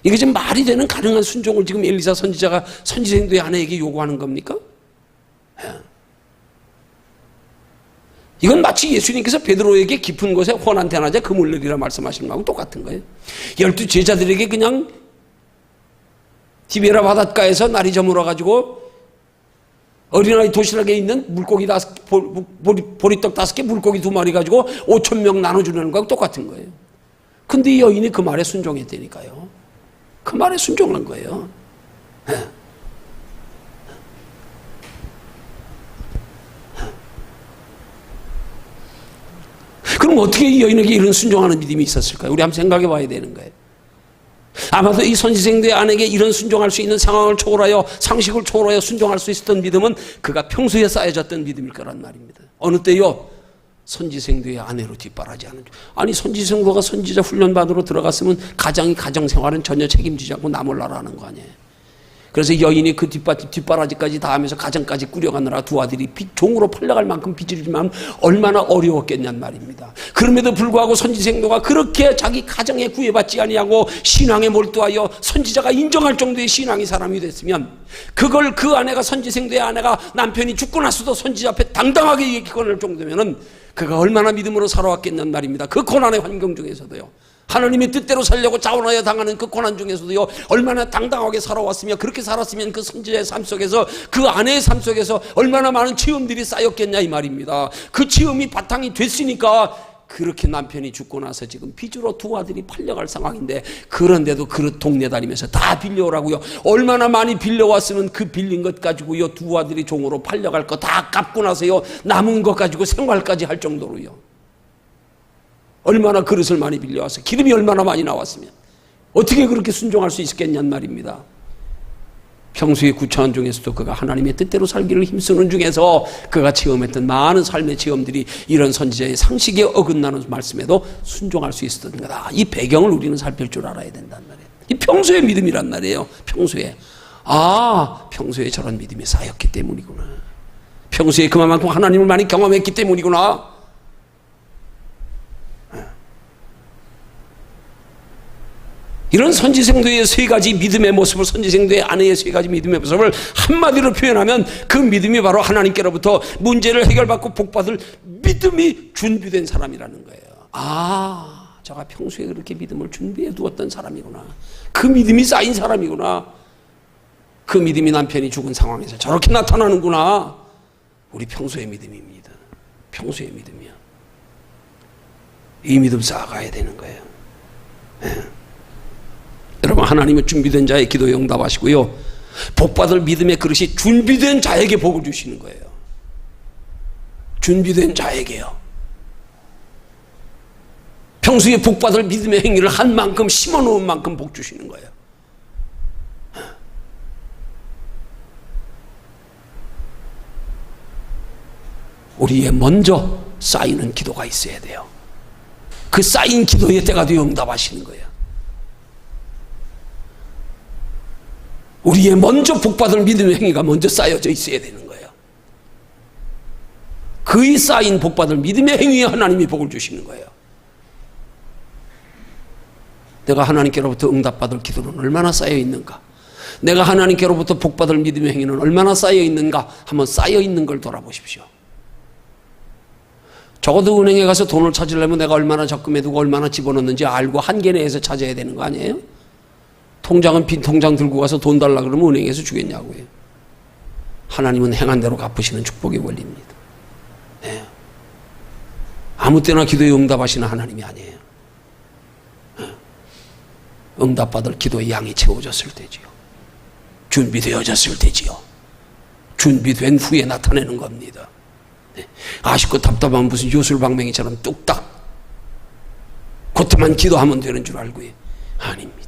이게 지금 말이 되는 가능한 순종을 지금 엘리사 선지자가 선지생도의 아내에게 요구하는 겁니까? 이건 마치 예수님께서 베드로에게 깊은 곳에 혼한 대낮에 금을 내리라 말씀하시는 거하고 똑같은 거예요. 12 제자들에게 그냥 디베라 바닷가에서 날이 저물어가지고 어린아이 도시락에 있는 물고기 보리떡 5개, 물고기 2마리 가지고 5,000명 나눠주는 거하고 똑같은 거예요. 근데 이 여인이 그 말에 순종했다니까요. 그 말에 순종한 거예요. 그럼 어떻게 이 여인에게 이런 순종하는 믿음이 있었을까요? 우리 한번 생각해 봐야 되는 거예요. 아마도 이 선지생도의 아내에게 이런 순종할 수 있는 상황을 초월하여, 상식을 초월하여 순종할 수 있었던 믿음은 그가 평소에 쌓여졌던 믿음일 거란 말입니다. 어느 때요? 선지생도의 아내로 뒷바라지하는. 아니, 선지생도가 선지자 훈련반으로 들어갔으면 가정생활은 전혀 책임지지 않고 나 몰라라 하는 거 아니에요. 그래서 여인이 그 뒷바라지까지 다 하면서 가정까지 꾸려가느라 두 아들이 종으로 팔려갈 만큼 빚지만 얼마나 어려웠겠냔 말입니다. 그럼에도 불구하고 선지생도가 그렇게 자기 가정에 구애받지 아니하고 신앙에 몰두하여 선지자가 인정할 정도의 신앙이 사람이 됐으면, 그걸 그 아내가, 선지생도의 아내가 남편이 죽고 나서도 선지자 앞에 당당하게 얘기할 정도면은 그가 얼마나 믿음으로 살아왔겠냔 말입니다. 그 고난의 환경 중에서도요. 하나님의 뜻대로 살려고 자원하여 당하는 그 고난 중에서도요, 얼마나 당당하게 살아왔으며, 그렇게 살았으면 그 선지자의 삶 속에서, 그 아내의 삶 속에서 얼마나 많은 치험들이 쌓였겠냐 이 말입니다. 그 치험이 바탕이 됐으니까 그렇게 남편이 죽고 나서 지금 빚으로 두 아들이 팔려갈 상황인데, 그런데도 그 동네 다니면서 다 빌려오라고요. 얼마나 많이 빌려왔으면 그 빌린 것 가지고요, 두 아들이 종으로 팔려갈 거 다 갚고 나서요, 남은 것 가지고 생활까지 할 정도로요. 얼마나 그릇을 많이 빌려와서 기름이 얼마나 많이 나왔으면 어떻게 그렇게 순종할 수 있었겠냔 말입니다. 평소에 구차한 중에서도 그가 하나님의 뜻대로 살기를 힘쓰는 중에서 그가 체험했던 많은 삶의 체험들이 이런 선지자의 상식에 어긋나는 말씀에도 순종할 수 있었던 거다. 이 배경을 우리는 살필 줄 알아야 된단 말이에요. 이 평소의 믿음이란 말이에요. 평소에. 평소에 저런 믿음이 쌓였기 때문이구나. 평소에 그만큼 하나님을 많이 경험했기 때문이구나. 이런 선지생도의 세 가지 믿음의 모습을, 선지생도의 아내의 세 가지 믿음의 모습을 한마디로 표현하면 그 믿음이 바로 하나님께로부터 문제를 해결받고 복받을 믿음이 준비된 사람이라는 거예요. 제가 평소에 그렇게 믿음을 준비해 두었던 사람이구나. 그 믿음이 쌓인 사람이구나. 그 믿음이 남편이 죽은 상황에서 저렇게 나타나는구나. 우리 평소의 믿음입니다. 평소의 믿음이야. 이 믿음 쌓아가야 되는 거예요. 여러분, 하나님은 준비된 자의 기도에 응답하시고요, 복받을 믿음의 그릇이 준비된 자에게 복을 주시는 거예요. 준비된 자에게요. 평소에 복받을 믿음의 행위를 한 만큼, 심어놓은 만큼 복 주시는 거예요. 우리의 먼저 쌓이는 기도가 있어야 돼요. 그 쌓인 기도의 때가 되어 응답하시는 거예요. 우리의 먼저 복받을 믿음의 행위가 먼저 쌓여져 있어야 되는 거예요. 그의 쌓인 복받을 믿음의 행위에 하나님이 복을 주시는 거예요. 내가 하나님께로부터 응답받을 기도는 얼마나 쌓여 있는가? 내가 하나님께로부터 복받을 믿음의 행위는 얼마나 쌓여 있는가? 한번 쌓여 있는 걸 돌아보십시오. 적어도 은행에 가서 돈을 찾으려면 내가 얼마나 적금해두고 얼마나 집어넣는지 알고 한계 내에서 찾아야 되는 거 아니에요? 통장은 빈 통장 들고 가서 돈 달라 그러면 은행에서 주겠냐고요. 하나님은 행한 대로 갚으시는 축복의 원리입니다. 네. 아무 때나 기도에 응답하시는 하나님이 아니에요. 응답받을 기도의 양이 채워졌을 때지요. 준비되어졌을 때지요. 준비된 후에 나타내는 겁니다. 네. 아쉽고 답답한 무슨 요술방맹이처럼 뚝딱 그때만 기도하면 되는 줄 알고요. 아닙니다.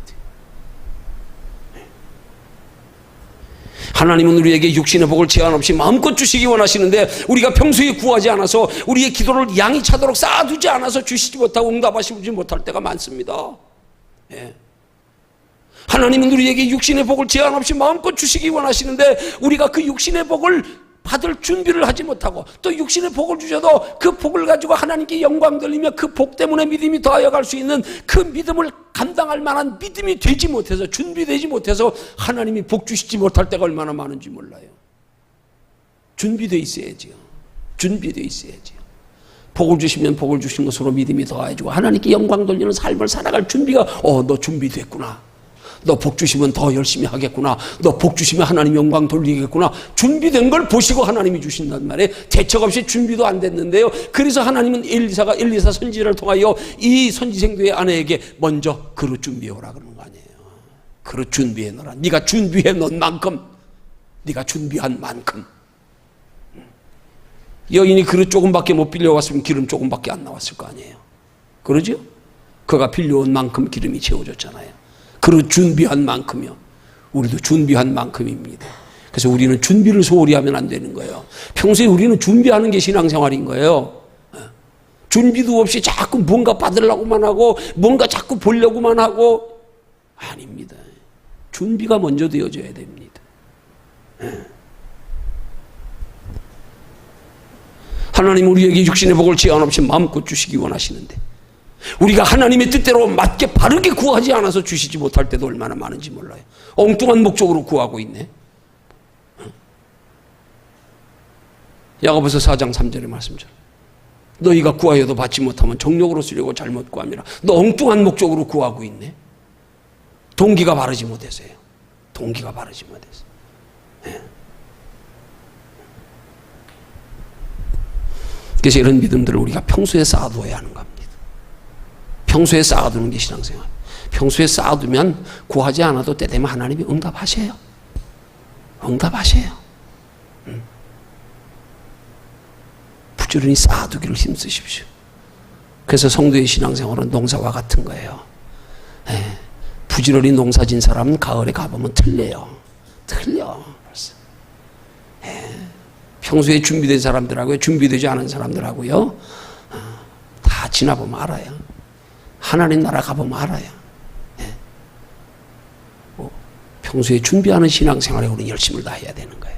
하나님은 우리에게 육신의 복을 제한 없이 마음껏 주시기 원하시는데 우리가 평소에 구하지 않아서, 우리의 기도를 양이 차도록 쌓아두지 않아서 주시지 못하고 응답하시지 못할 때가 많습니다. 예. 하나님은 우리에게 육신의 복을 제한 없이 마음껏 주시기 원하시는데 우리가 그 육신의 복을 받을 준비를 하지 못하고, 또 육신의 복을 주셔도 그 복을 가지고 하나님께 영광 돌리며 그 복 때문에 믿음이 더하여 갈 수 있는 그 믿음을 감당할 만한 믿음이 되지 못해서, 준비되지 못해서 하나님이 복 주시지 못할 때가 얼마나 많은지 몰라요. 준비되어 있어야지요. 준비되어 있어야지요. 복을 주시면 복을 주신 것으로 믿음이 더해지고 하나님께 영광 돌리는 삶을 살아갈 준비가, 너 준비됐구나. 너 복 주시면 더 열심히 하겠구나. 너 복 주시면 하나님 영광 돌리겠구나. 준비된 걸 보시고 하나님이 주신단 말이에요. 대책 없이 준비도 안 됐는데요. 그래서 하나님은 엘리사 선지자를 통하여 이 선지생도의 아내에게 먼저 그릇 준비해 오라 그러는 거 아니에요. 그릇 준비해 놓으라. 네가 준비해 놓은 만큼, 네가 준비한 만큼. 여인이 그릇 조금밖에 못 빌려왔으면 기름 조금밖에 안 나왔을 거 아니에요. 그러죠? 그가 빌려온 만큼 기름이 채워졌잖아요. 그릇 준비한 만큼이요. 우리도 준비한 만큼입니다. 그래서 우리는 준비를 소홀히 하면 안 되는 거예요. 평소에 우리는 준비하는 게 신앙생활인 거예요. 준비도 없이 자꾸 뭔가 받으려고만 하고 뭔가 자꾸 보려고만 하고, 아닙니다. 준비가 먼저 되어져야 됩니다. 하나님 우리에게 육신의 복을 제한 없이 마음껏 주시기 원하시는데 우리가 하나님의 뜻대로 맞게 바르게 구하지 않아서 주시지 못할 때도 얼마나 많은지 몰라요. 엉뚱한 목적으로 구하고 있네. 야고보서 4장 3절의 말씀처럼 너희가 구하여도 받지 못하면 정욕으로 쓰려고 잘못 구함이라. 너 엉뚱한 목적으로 구하고 있네. 동기가 바르지 못해서요. 동기가 바르지 못해서. 그래서 이런 믿음들을 우리가 평소에 쌓아두어야 하는 겁니다. 평소에 쌓아두는 게 신앙생활. 평소에 쌓아두면 구하지 않아도 때 되면 하나님이 응답하셔요. 응답하셔요. 부지런히 쌓아두기를 힘쓰십시오. 그래서 성도의 신앙생활은 농사와 같은 거예요. 부지런히 농사진 사람은 가을에 가보면 틀려요. 틀려 벌써. 평소에 준비된 사람들하고요, 준비되지 않은 사람들하고요, 다 지나보면 알아요. 하나님 나라 가보면 알아요. 평소에 준비하는 신앙생활에 우리는 열심을 다해야 되는 거예요.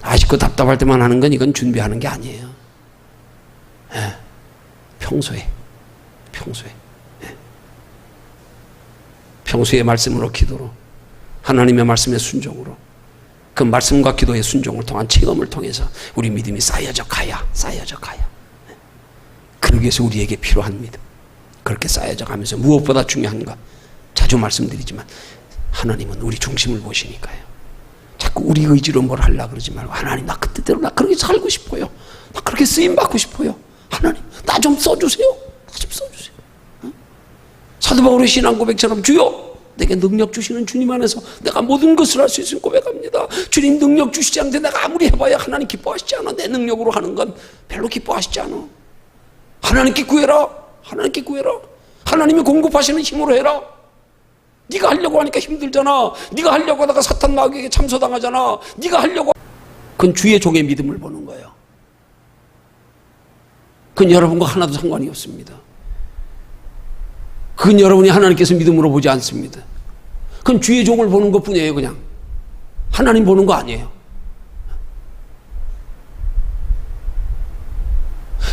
아쉽고 답답할 때만 하는 건 이건 준비하는 게 아니에요. 평소에 평소에 말씀으로, 기도로, 하나님의 말씀의 순종으로, 그 말씀과 기도의 순종을 통한 체험을 통해서 우리 믿음이 쌓여져 가야. 그러기 위해서 우리에게 필요한 믿음, 그렇게 쌓여져 가면서 무엇보다 중요한 것, 자주 말씀드리지만 하나님은 우리 중심을 보시니까요. 자꾸 우리 의지로 뭘 하려고 그러지 말고, 하나님 나 그 뜻대로 나 그렇게 살고 싶어요. 나 그렇게 쓰임받고 싶어요. 하나님 나 좀 써주세요. 나 좀 써주세요. 사도 바울의 신앙 고백처럼, 주여 내게 능력 주시는 주님 안에서 내가 모든 것을 할 수 있을 고백합니다. 주님 능력 주시지 않는데 내가 아무리 해봐야 하나님 기뻐하시지 않아. 내 능력으로 하는 건 별로 기뻐하시지 않아. 하나님께 구해라. 하나님이 공급하시는 힘으로 해라. 네가 하려고 하니까 힘들잖아. 네가 하려고 하다가 사탄 마귀에게 참소당하잖아. 네가 하려고, 그건 주의 종의 믿음을 보는 거예요. 그건 여러분과 하나도 상관이 없습니다. 그건 여러분이 하나님께서 믿음으로 보지 않습니다. 그건 주의 종을 보는 것뿐이에요. 그냥 하나님 보는 거 아니에요.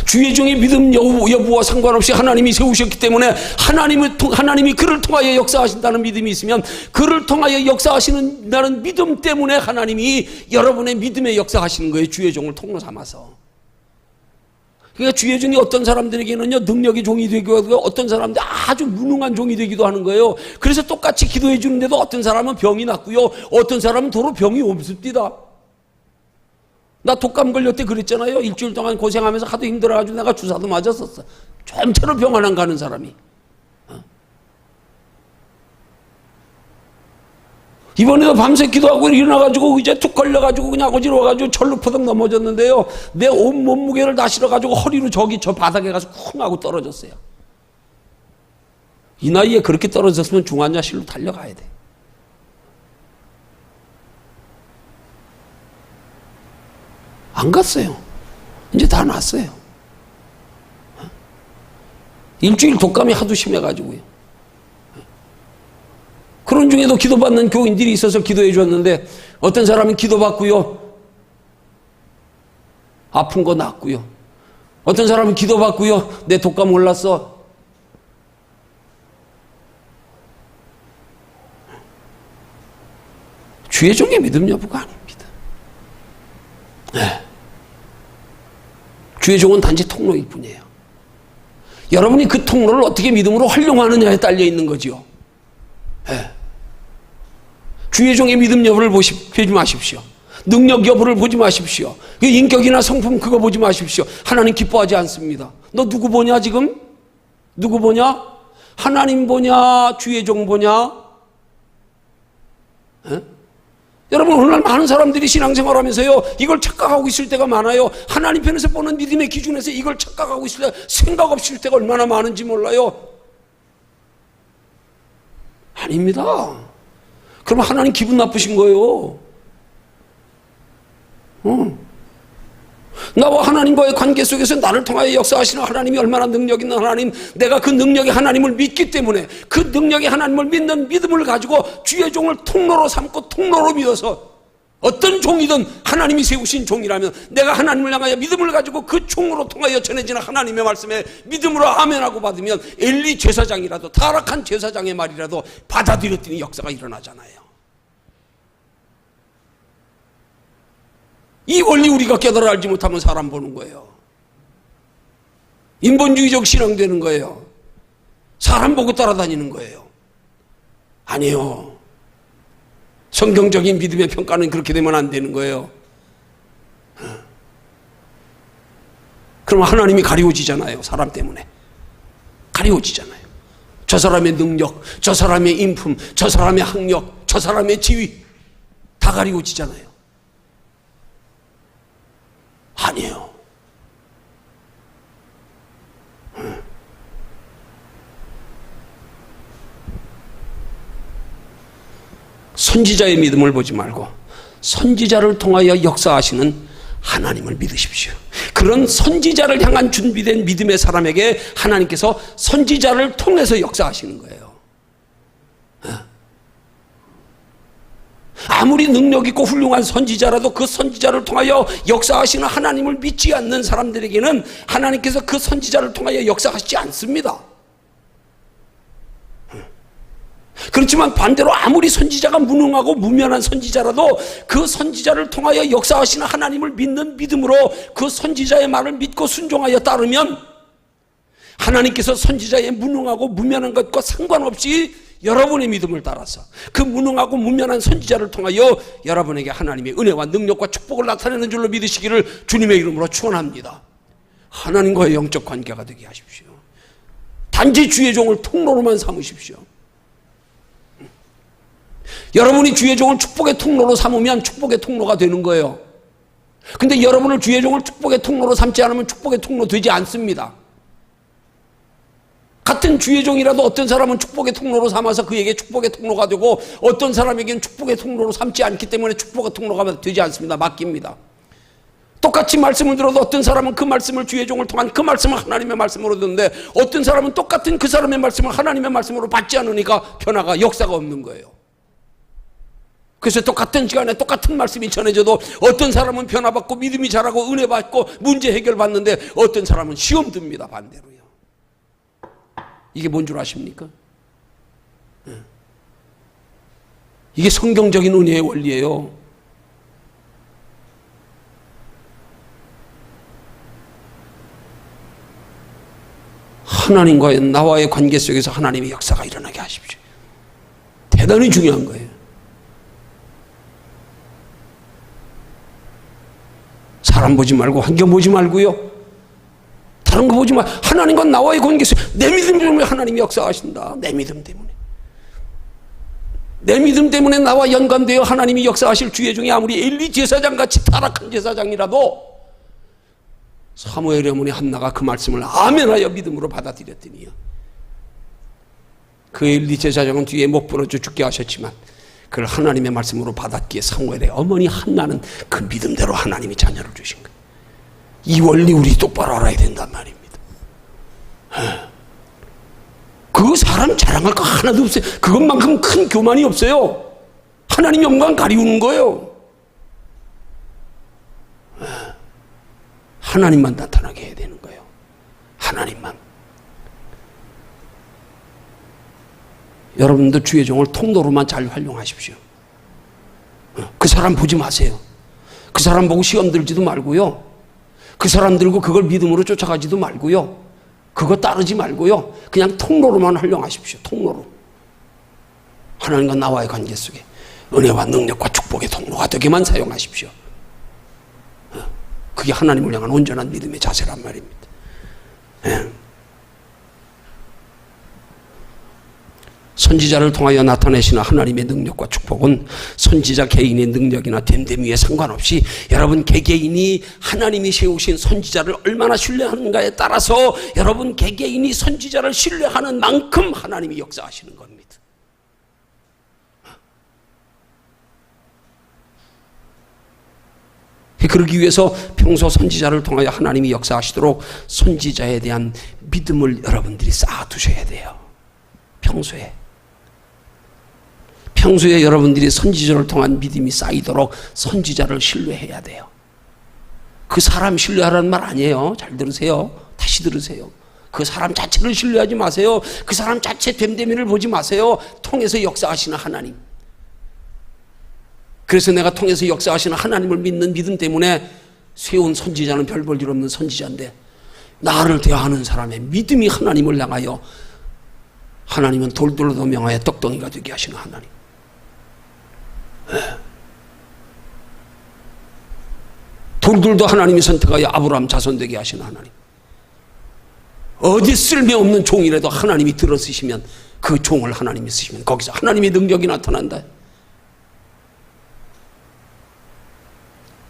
주의 종의 믿음 여부와 상관없이 하나님이 세우셨기 때문에 하나님이 그를 통하여 역사하신다는 믿음이 있으면, 그를 통하여 역사하시는다는 믿음 때문에 하나님이 여러분의 믿음에 역사하시는 거예요. 주의 종을 통로 삼아서. 그러니까 주의 종이 어떤 사람들에게는요, 능력의 종이 되기도 하고, 어떤 사람들 아주 무능한 종이 되기도 하는 거예요. 그래서 똑같이 기도해 주는데도 어떤 사람은 병이 낫고요, 어떤 사람은 도로 병이 없습니다. 나 독감 걸렸을 때 그랬잖아요. 일주일 동안 고생하면서 하도 힘들어가지고 내가 주사도 맞았었어. 좀처럼 병원 안 가는 사람이. 이번에도 밤새 기도하고 일어나가지고 이제 툭 걸려가지고 그냥 어지러워가지고 철루퍼덕 넘어졌는데요, 내 온 몸무게를 다 실어가지고 허리로 저 바닥에 가서 쿵 하고 떨어졌어요. 이 나이에 그렇게 떨어졌으면 중환자실로 달려가야 돼. 안 갔어요. 이제 다 났어요. 일주일 독감이 하도 심해가지고요. 그런 중에도 기도받는 교인들이 있어서 기도해 줬는데, 어떤 사람은 기도받고요, 아픈 거 낫고요. 어떤 사람은 기도받고요, 내 독감 올랐어. 주의 종의 믿음 여부가 아닙니다. 주의 종은 단지 통로일 뿐이에요. 여러분이 그 통로를 어떻게 믿음으로 활용하느냐에 딸려 있는 거죠. 주의 종의 믿음 여부를 보지 마십시오. 능력 여부를 보지 마십시오. 인격이나 성품 그거 보지 마십시오. 하나님 기뻐하지 않습니다. 너 누구 보냐 지금? 누구 보냐? 하나님 보냐? 주의 종 보냐? 여러분, 오늘날 많은 사람들이 신앙생활하면서요, 이걸 착각하고 있을 때가 많아요. 하나님 편에서 보는 믿음의 기준에서 이걸 착각하고 있을 때, 생각 없을 때가 얼마나 많은지 몰라요. 아닙니다. 그럼 하나님 기분 나쁘신 거예요. 나와 하나님과의 관계 속에서 나를 통하여 역사하시는 하나님이 얼마나 능력 있는 하나님, 내가 그 능력의 하나님을 믿기 때문에 그 능력의 하나님을 믿는 믿음을 가지고 주의 종을 통로로 삼고 통로로 믿어서, 어떤 종이든 하나님이 세우신 종이라면 내가 하나님을 향하여 믿음을 가지고 그 종으로 통하여 전해지는 하나님의 말씀에 믿음으로 아멘하고 받으면 엘리 제사장이라도, 타락한 제사장의 말이라도 받아들였더니 역사가 일어나잖아요. 이 원리 우리가 깨달아 알지 못하면 사람 보는 거예요. 인본주의적 신앙 되는 거예요. 사람 보고 따라다니는 거예요. 아니요. 성경적인 믿음의 평가는 그렇게 되면 안 되는 거예요. 그럼 하나님이 가리워지잖아요. 사람 때문에. 가리워지잖아요. 저 사람의 능력, 저 사람의 인품, 저 사람의 학력, 저 사람의 지위 다 가리워지잖아요. 아니에요. 선지자의 믿음을 보지 말고 선지자를 통하여 역사하시는 하나님을 믿으십시오. 그런 선지자를 향한 준비된 믿음의 사람에게 하나님께서 선지자를 통해서 역사하시는 거예요. 아무리 능력 있고 훌륭한 선지자라도 그 선지자를 통하여 역사하시는 하나님을 믿지 않는 사람들에게는 하나님께서 그 선지자를 통하여 역사하시지 않습니다. 그렇지만 반대로 아무리 선지자가 무능하고 무면한 선지자라도 그 선지자를 통하여 역사하시는 하나님을 믿는 믿음으로 그 선지자의 말을 믿고 순종하여 따르면 하나님께서 선지자의 무능하고 무면한 것과 상관없이 여러분의 믿음을 따라서 그 무능하고 무면한 선지자를 통하여 여러분에게 하나님의 은혜와 능력과 축복을 나타내는 줄로 믿으시기를 주님의 이름으로 축원합니다. 하나님과의 영적 관계가 되게 하십시오. 단지 주의 종을 통로로만 삼으십시오. 여러분이 주의 종을 축복의 통로로 삼으면 축복의 통로가 되는 거예요. 근데 여러분을 주의 종을 축복의 통로로 삼지 않으면 축복의 통로 되지 않습니다. 같은 주의 종이라도 어떤 사람은 축복의 통로로 삼아서 그에게 축복의 통로가 되고 어떤 사람에게는 축복의 통로로 삼지 않기 때문에 축복의 통로가 되지 않습니다. 맡깁니다. 똑같이 말씀을 들어도 어떤 사람은 그 말씀을 주의 종을 통한 그 말씀을 하나님의 말씀으로 듣는데 어떤 사람은 똑같은 그 사람의 말씀을 하나님의 말씀으로 받지 않으니까 변화가 역사가 없는 거예요. 그래서 똑같은 시간에 똑같은 말씀이 전해져도 어떤 사람은 변화받고 믿음이 자라고 은혜 받고 문제 해결 받는데 어떤 사람은 시험 듭니다. 반대로요. 이게 뭔 줄 아십니까? 이게 성경적인 은혜의 원리예요. 하나님과의 나와의 관계 속에서 하나님의 역사가 일어나게 하십시오. 대단히 중요한 거예요. 사람 보지 말고 환경 보지 말고요. 다른 거 보지 마. 하나님과 나와의 관계에서 내 믿음 때문에 하나님이 역사하신다. 내 믿음 때문에. 내 믿음 때문에 나와 연관되어 하나님이 역사하실 주의 중에 아무리 엘리 제사장같이 타락한 제사장이라도 사무엘의 어머니 한나가 그 말씀을 아멘하여 믿음으로 받아들였더니요. 그 엘리 제사장은 뒤에 목 부러져 죽게 하셨지만 그걸 하나님의 말씀으로 받았기에 사무엘의 어머니 한나는 그 믿음대로 하나님이 자녀를 주신 거예요. 이 원리 우리 똑바로 알아야 된단 말입니다. 그 사람 자랑할 거 하나도 없어요. 그것만큼 큰 교만이 없어요. 하나님 영광 가리우는 거예요. 하나님만 나타나게 해야 되는 거예요. 하나님만. 여러분도 주의 종을 통로로만 잘 활용하십시오. 그 사람 보지 마세요. 그 사람 보고 시험 들지도 말고요. 그 사람 들고 그걸 믿음으로 쫓아가지도 말고요. 그거 따르지 말고요. 그냥 통로로만 활용하십시오. 통로로. 하나님과 나와의 관계 속에 은혜와 능력과 축복의 통로가 되게만 사용하십시오. 그게 하나님을 향한 온전한 믿음의 자세란 말입니다. 선지자를 통하여 나타내시는 하나님의 능력과 축복은 선지자 개인의 능력이나 됨됨이에 상관없이 여러분 개개인이 하나님이 세우신 선지자를 얼마나 신뢰하는가에 따라서 여러분 개개인이 선지자를 신뢰하는 만큼 하나님이 역사하시는 겁니다. 그러기 위해서 평소 선지자를 통하여 하나님이 역사하시도록 선지자에 대한 믿음을 여러분들이 쌓아두셔야 돼요. 평소에 여러분들이 선지자를 통한 믿음이 쌓이도록 선지자를 신뢰해야 돼요. 그 사람 신뢰하라는 말 아니에요. 잘 들으세요. 다시 들으세요. 그 사람 자체를 신뢰하지 마세요. 그 사람 자체 됨됨이를 보지 마세요. 통해서 역사하시는 하나님. 그래서 내가 통해서 역사하시는 하나님을 믿는 믿음 때문에 세운 선지자는 별 볼 일 없는 선지자인데 나를 대하는 사람의 믿음이 하나님을 향하여 하나님은 돌돌로 명하여 떡덩이가 되게 하시는 하나님. 돌돌도 하나님이 선택하여 아브라함 자손 되게 하시는 하나님. 어디 쓸모없는 종이라도 하나님이 들어쓰시면 그 종을 하나님이 쓰시면 거기서 하나님의 능력이 나타난다.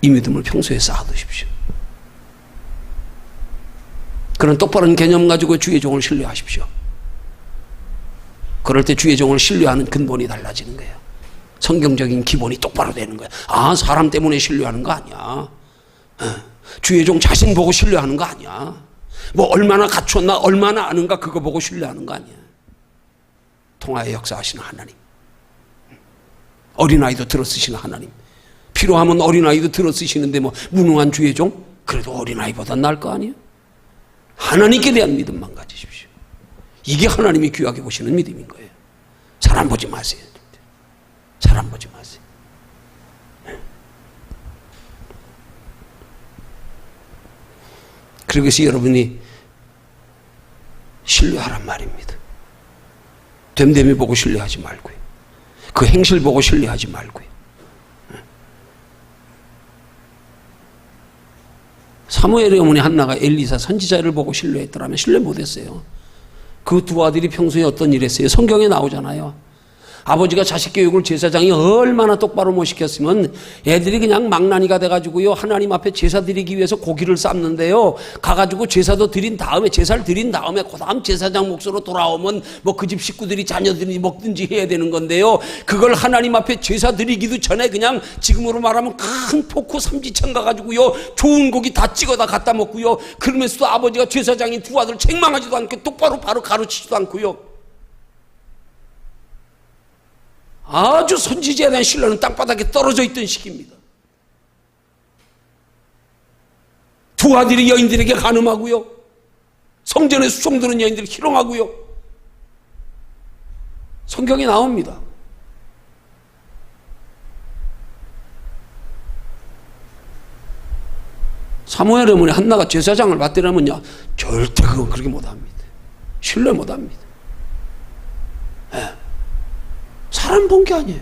이 믿음을 평소에 쌓아두십시오. 그런 똑바른 개념 가지고 주의 종을 신뢰하십시오. 그럴 때 주의 종을 신뢰하는 근본이 달라지는 거예요. 성경적인 기본이 똑바로 되는 거야. 아, 사람 때문에 신뢰하는 거 아니야. 주의 종 자신 보고 신뢰하는 거 아니야. 뭐 얼마나 갖췄나 얼마나 아는가 그거 보고 신뢰하는 거 아니야. 통하여 역사하시는 하나님, 어린아이도 들어쓰시는 하나님, 필요하면 어린아이도 들어쓰시는데 뭐 무능한 주의 종? 그래도 어린아이보다 나을 거 아니에요. 하나님께 대한 믿음만 가지십시오. 이게 하나님이 귀하게 보시는 믿음인 거예요. 사람 보지 마세요. 사람 보지 마세요. 그래서 여러분이 신뢰하란 말입니다. 됨됨이 보고 신뢰하지 말고요. 그 행실 보고 신뢰하지 말고요. 사무엘의 어머니 한나가 엘리사 선지자를 보고 신뢰했더라면 신뢰 못했어요. 그 두 아들이 평소에 어떤 일 했어요? 성경에 나오잖아요. 아버지가 자식 교육을 제사장이 얼마나 똑바로 못 시켰으면 애들이 그냥 망나니가 돼가지고요, 하나님 앞에 제사 드리기 위해서 고기를 삶는데요, 가가지고 제사도 드린 다음에, 제사를 드린 다음에 그 다음 제사장 몫으로 돌아오면 뭐 그 집 식구들이 자녀들이 먹든지 해야 되는 건데요, 그걸 하나님 앞에 제사 드리기도 전에 그냥 지금으로 말하면 큰 포크 삼지창 가가지고요 좋은 고기 다 찍어다 갖다 먹고요, 그러면서도 아버지가 제사장인 두 아들 책망하지도 않고 똑바로 바로 가르치지도 않고요, 아주 선지자에 대한 신뢰는 땅바닥에 떨어져 있던 시기입니다. 두 아들이 여인들에게 간음하고요, 성전에 수종드는 여인들을 희롱하고요. 성경에 나옵니다. 사무엘의 어머니 한나가 제사장을 맡으려면요 절대 그건 그렇게 못합니다. 신뢰 못합니다. 사람 본 게 아니에요.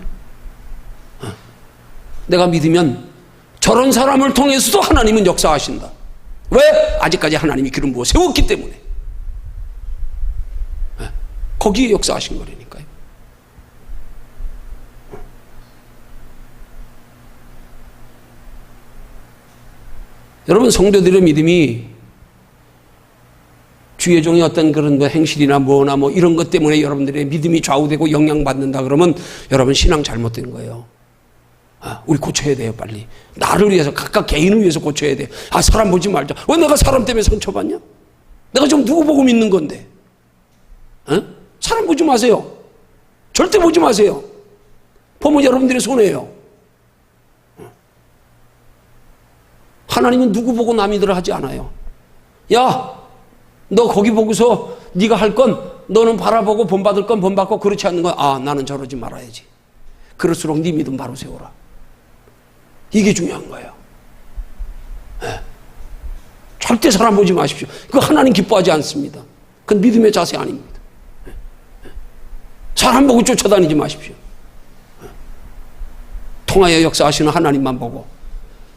내가 믿으면 저런 사람을 통해서도 하나님은 역사하신다. 왜? 아직까지 하나님이 기름 부어 세웠기 때문에. 거기에 역사하신 거라니까요. 여러분, 성도들의 믿음이 주의 종의 어떤 그런 뭐 행실이나 뭐나 뭐 이런 것 때문에 여러분들의 믿음이 좌우되고 영향받는다 그러면 여러분 신앙 잘못된 거예요. 우리 고쳐야 돼요, 빨리. 나를 위해서, 각각 개인을 위해서 고쳐야 돼. 사람 보지 말자. 왜 내가 사람 때문에 상처받냐? 내가 좀 누구 보고 믿는 건데? 사람 보지 마세요. 절대 보지 마세요. 보면 여러분들의 손해예요. 하나님은 누구 보고 남이들 하지 않아요. 야, 너 거기 보고서 네가 할 건, 너는 바라보고 본받을 건 본받고, 그렇지 않는 건 나는 저러지 말아야지. 그럴수록 네 믿음 바로 세워라. 이게 중요한 거예요. 절대 사람 보지 마십시오. 그거 하나님 기뻐하지 않습니다. 그건 믿음의 자세 아닙니다. 사람 보고 쫓아다니지 마십시오. 통하여 역사하시는 하나님만 보고,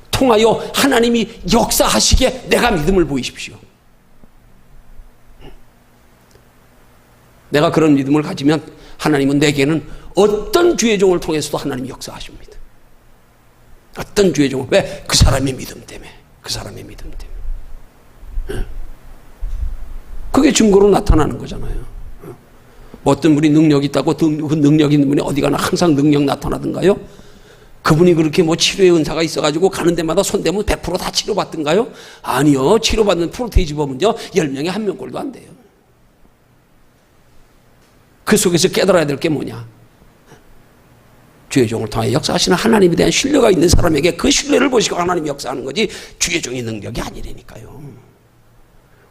통하여 하나님이 역사하시기에 내가 믿음을 보이십시오. 내가 그런 믿음을 가지면 하나님은 내게는 어떤 주의 종을 통해서도 하나님이 역사하십니다. 어떤 주의 종을. 왜? 그 사람의 믿음 때문에. 그 사람의 믿음 때문에. 그게 증거로 나타나는 거잖아요. 뭐 어떤 분이 능력이 있다고 그 능력 있는 분이 어디 가나 항상 능력 나타나던가요? 그분이 그렇게 뭐 치료의 은사가 있어가지고 가는 데마다 손대면 100% 다 치료받던가요? 아니요. 치료받는 프로테이지 보면요 10명에 1명 꼴도 안 돼요. 그 속에서 깨달아야 될 게 뭐냐? 주의 종을 통해 역사하시는 하나님에 대한 신뢰가 있는 사람에게 그 신뢰를 보시고 하나님이 역사하는 거지 주의 종의 능력이 아니라니까요.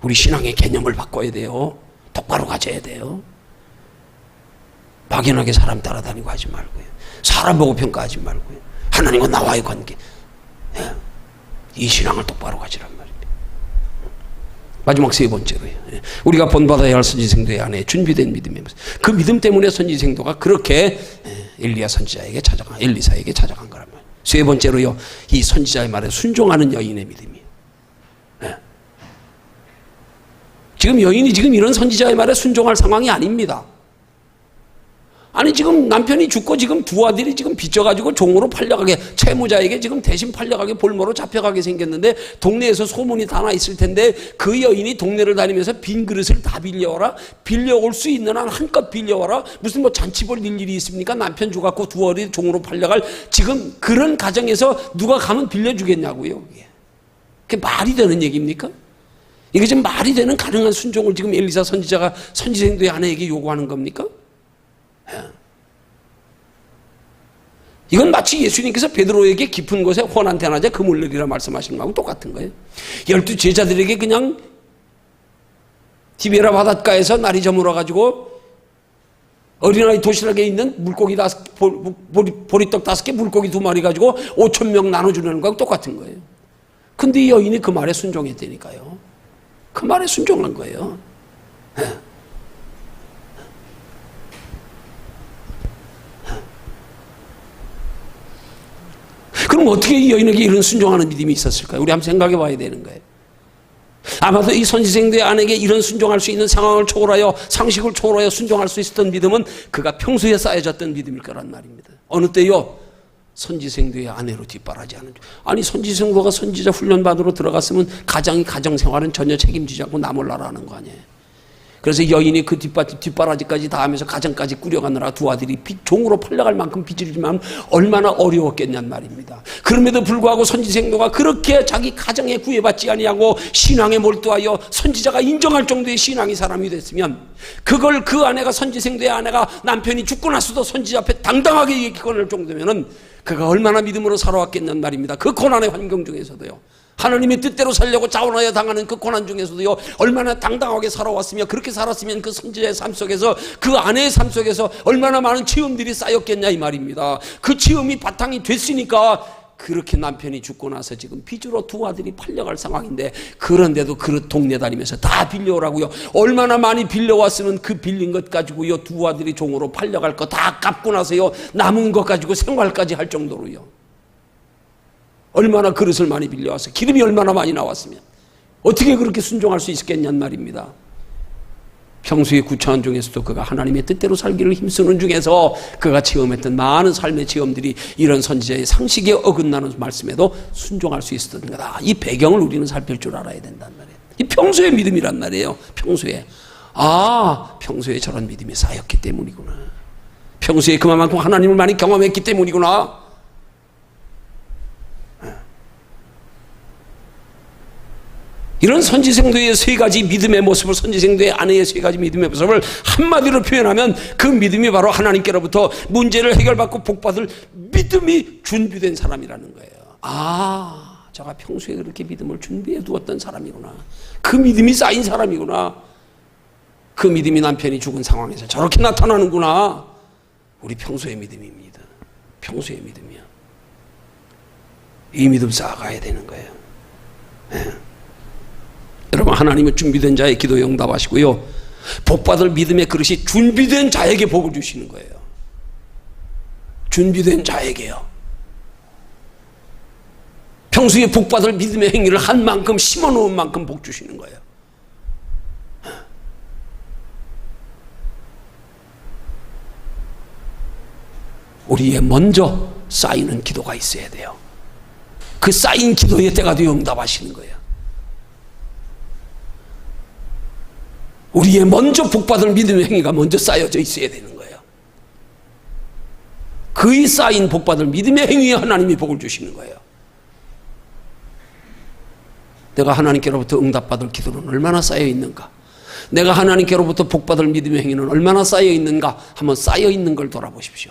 우리 신앙의 개념을 바꿔야 돼요. 똑바로 가져야 돼요. 막연하게 사람 따라다니고 하지 말고요. 사람 보고 평가하지 말고요. 하나님과 나와의 관계. 이 신앙을 똑바로 가지란 말입니다. 마지막 세 번째로요. 우리가 본받아야 할 선지생도의 안에 준비된 믿음의 모습. 그 믿음 때문에 선지생도가 그렇게 엘리사에게 찾아간 거란 말이에요. 세 번째로요. 이 선지자의 말에 순종하는 여인의 믿음이에요. 지금 여인이 지금 이런 선지자의 말에 순종할 상황이 아닙니다. 아니 지금 남편이 죽고 지금 두 아들이 지금 빚져가지고 종으로 팔려가게, 채무자에게 지금 대신 팔려가게 볼모로 잡혀가게 생겼는데 동네에서 소문이 다 나 있을 텐데 그 여인이 동네를 다니면서 빈 그릇을 다 빌려와라, 빌려올 수 있는 한 한껏 빌려와라, 무슨 뭐 잔치 벌 일이 있습니까? 남편 죽었고 두 아들이 종으로 팔려갈 지금 그런 가정에서 누가 가면 빌려주겠냐고요. 그게 말이 되는 얘기입니까? 이게 지금 말이 되는 가능한 순종을 지금 엘리사 선지자가 선지생도의 아내에게 요구하는 겁니까? 이건 마치 예수님께서 베드로에게 깊은 곳에 혼한 대낮에 그물 내리라 말씀하신 거하고 똑같은 거예요. 12 제자들에게 그냥 디베라 바닷가에서 날이 저물어가지고 어린아이 도시락에 있는 물고기 보리떡 5개, 물고기 2마리 가지고 5,000명 나눠주는 거하고 똑같은 거예요. 근데 이 여인이 그 말에 순종했다니까요. 그 말에 순종한 거예요. 그럼 어떻게 이 여인에게 이런 순종하는 믿음이 있었을까요? 우리 한번 생각해 봐야 되는 거예요. 아마도 이 선지생도의 아내에게 이런 순종할 수 있는 상황을 초월하여, 상식을 초월하여 순종할 수 있었던 믿음은 그가 평소에 쌓여졌던 믿음일 거란 말입니다. 어느 때요? 선지생도의 아내로 뒷바라지하는. 아니 선지생도가 선지자 훈련반으로 들어갔으면 가정생활은 전혀 책임지지 않고 나 몰라라 하는 거 아니에요. 그래서 여인이 그 뒷바라지까지 다 하면서 가정까지 꾸려가느라 두 아들이 종으로 팔려갈 만큼 빚을 지면 얼마나 어려웠겠냔 말입니다. 그럼에도 불구하고 선지생도가 그렇게 자기 가정에 구애받지 아니하고 신앙에 몰두하여 선지자가 인정할 정도의 신앙이 사람이 됐으면, 그걸 그 아내가, 선지생도의 아내가 남편이 죽고 나서도 선지자 앞에 당당하게 얘기할 정도면은 그가 얼마나 믿음으로 살아왔겠냔 말입니다. 그 고난의 환경 중에서도요, 하나님의 뜻대로 살려고 자원하여 당하는 그 고난 중에서도요, 얼마나 당당하게 살아왔으며, 그렇게 살았으면 그 선지자의 삶 속에서, 그 아내의 삶 속에서 얼마나 많은 체험들이 쌓였겠냐 이 말입니다. 그 체험이 바탕이 됐으니까 그렇게 남편이 죽고 나서 지금 빚으로 두 아들이 팔려갈 상황인데, 그런데도 그 동네 다니면서 다 빌려오라고요. 얼마나 많이 빌려왔으면 그 빌린 것 가지고요, 두 아들이 종으로 팔려갈 거 다 갚고 나서요, 남은 것 가지고 생활까지 할 정도로요. 얼마나 그릇을 많이 빌려와서 기름이 얼마나 많이 나왔으면 어떻게 그렇게 순종할 수 있었겠냔 말입니다. 평소에 구차한 중에서도 그가 하나님의 뜻대로 살기를 힘쓰는 중에서 그가 체험했던 많은 삶의 체험들이 이런 선지자의 상식에 어긋나는 말씀에도 순종할 수 있었던 거다. 이 배경을 우리는 살필 줄 알아야 된단 말이에요. 이 평소의 믿음이란 말이에요. 평소에. 평소에 저런 믿음이 쌓였기 때문이구나. 평소에 그만큼 하나님을 많이 경험했기 때문이구나. 이런 선지생도의 세 가지 믿음의 모습을, 선지생도의 아내의 세 가지 믿음의 모습을 한마디로 표현하면 그 믿음이 바로 하나님께로부터 문제를 해결받고 복받을 믿음이 준비된 사람이라는 거예요. 제가 평소에 그렇게 믿음을 준비해 두었던 사람이구나. 그 믿음이 쌓인 사람이구나. 그 믿음이 남편이 죽은 상황에서 저렇게 나타나는구나. 우리 평소의 믿음입니다. 평소의 믿음이야. 이 믿음 쌓아가야 되는 거예요. 여러분, 하나님은 준비된 자의 기도에 응답하시고요, 복받을 믿음의 그릇이 준비된 자에게 복을 주시는 거예요. 준비된 자에게요. 평소에 복받을 믿음의 행위를 한 만큼, 심어놓은 만큼 복 주시는 거예요. 우리의 먼저 쌓이는 기도가 있어야 돼요. 그 쌓인 기도의 때가 되어 응답하시는 거예요. 우리의 먼저 복받을 믿음의 행위가 먼저 쌓여져 있어야 되는 거예요. 그의 쌓인 복받을 믿음의 행위에 하나님이 복을 주시는 거예요. 내가 하나님께로부터 응답받을 기도는 얼마나 쌓여 있는가? 내가 하나님께로부터 복받을 믿음의 행위는 얼마나 쌓여 있는가? 한번 쌓여 있는 걸 돌아보십시오.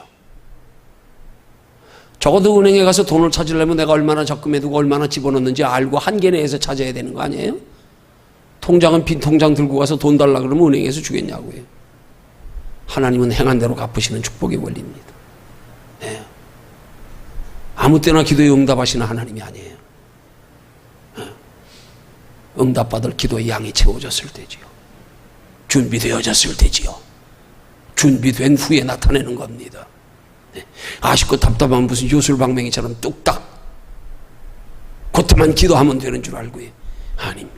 적어도 은행에 가서 돈을 찾으려면 내가 얼마나 적금해두고 얼마나 집어넣는지 알고 한계 내에서 찾아야 되는 거 아니에요? 통장은 빈 통장 들고 가서 돈 달라 그러면 은행에서 주겠냐고요. 하나님은 행한 대로 갚으시는 축복의 원리입니다. 네. 아무 때나 기도에 응답하시는 하나님이 아니에요. 응답받을 기도의 양이 채워졌을 때지요. 준비되어졌을 때지요. 준비된 후에 나타내는 겁니다. 네. 아쉽고 답답한 무슨 요술방맹이처럼 뚝딱 그때만 기도하면 되는 줄 알고요. 아닙니다.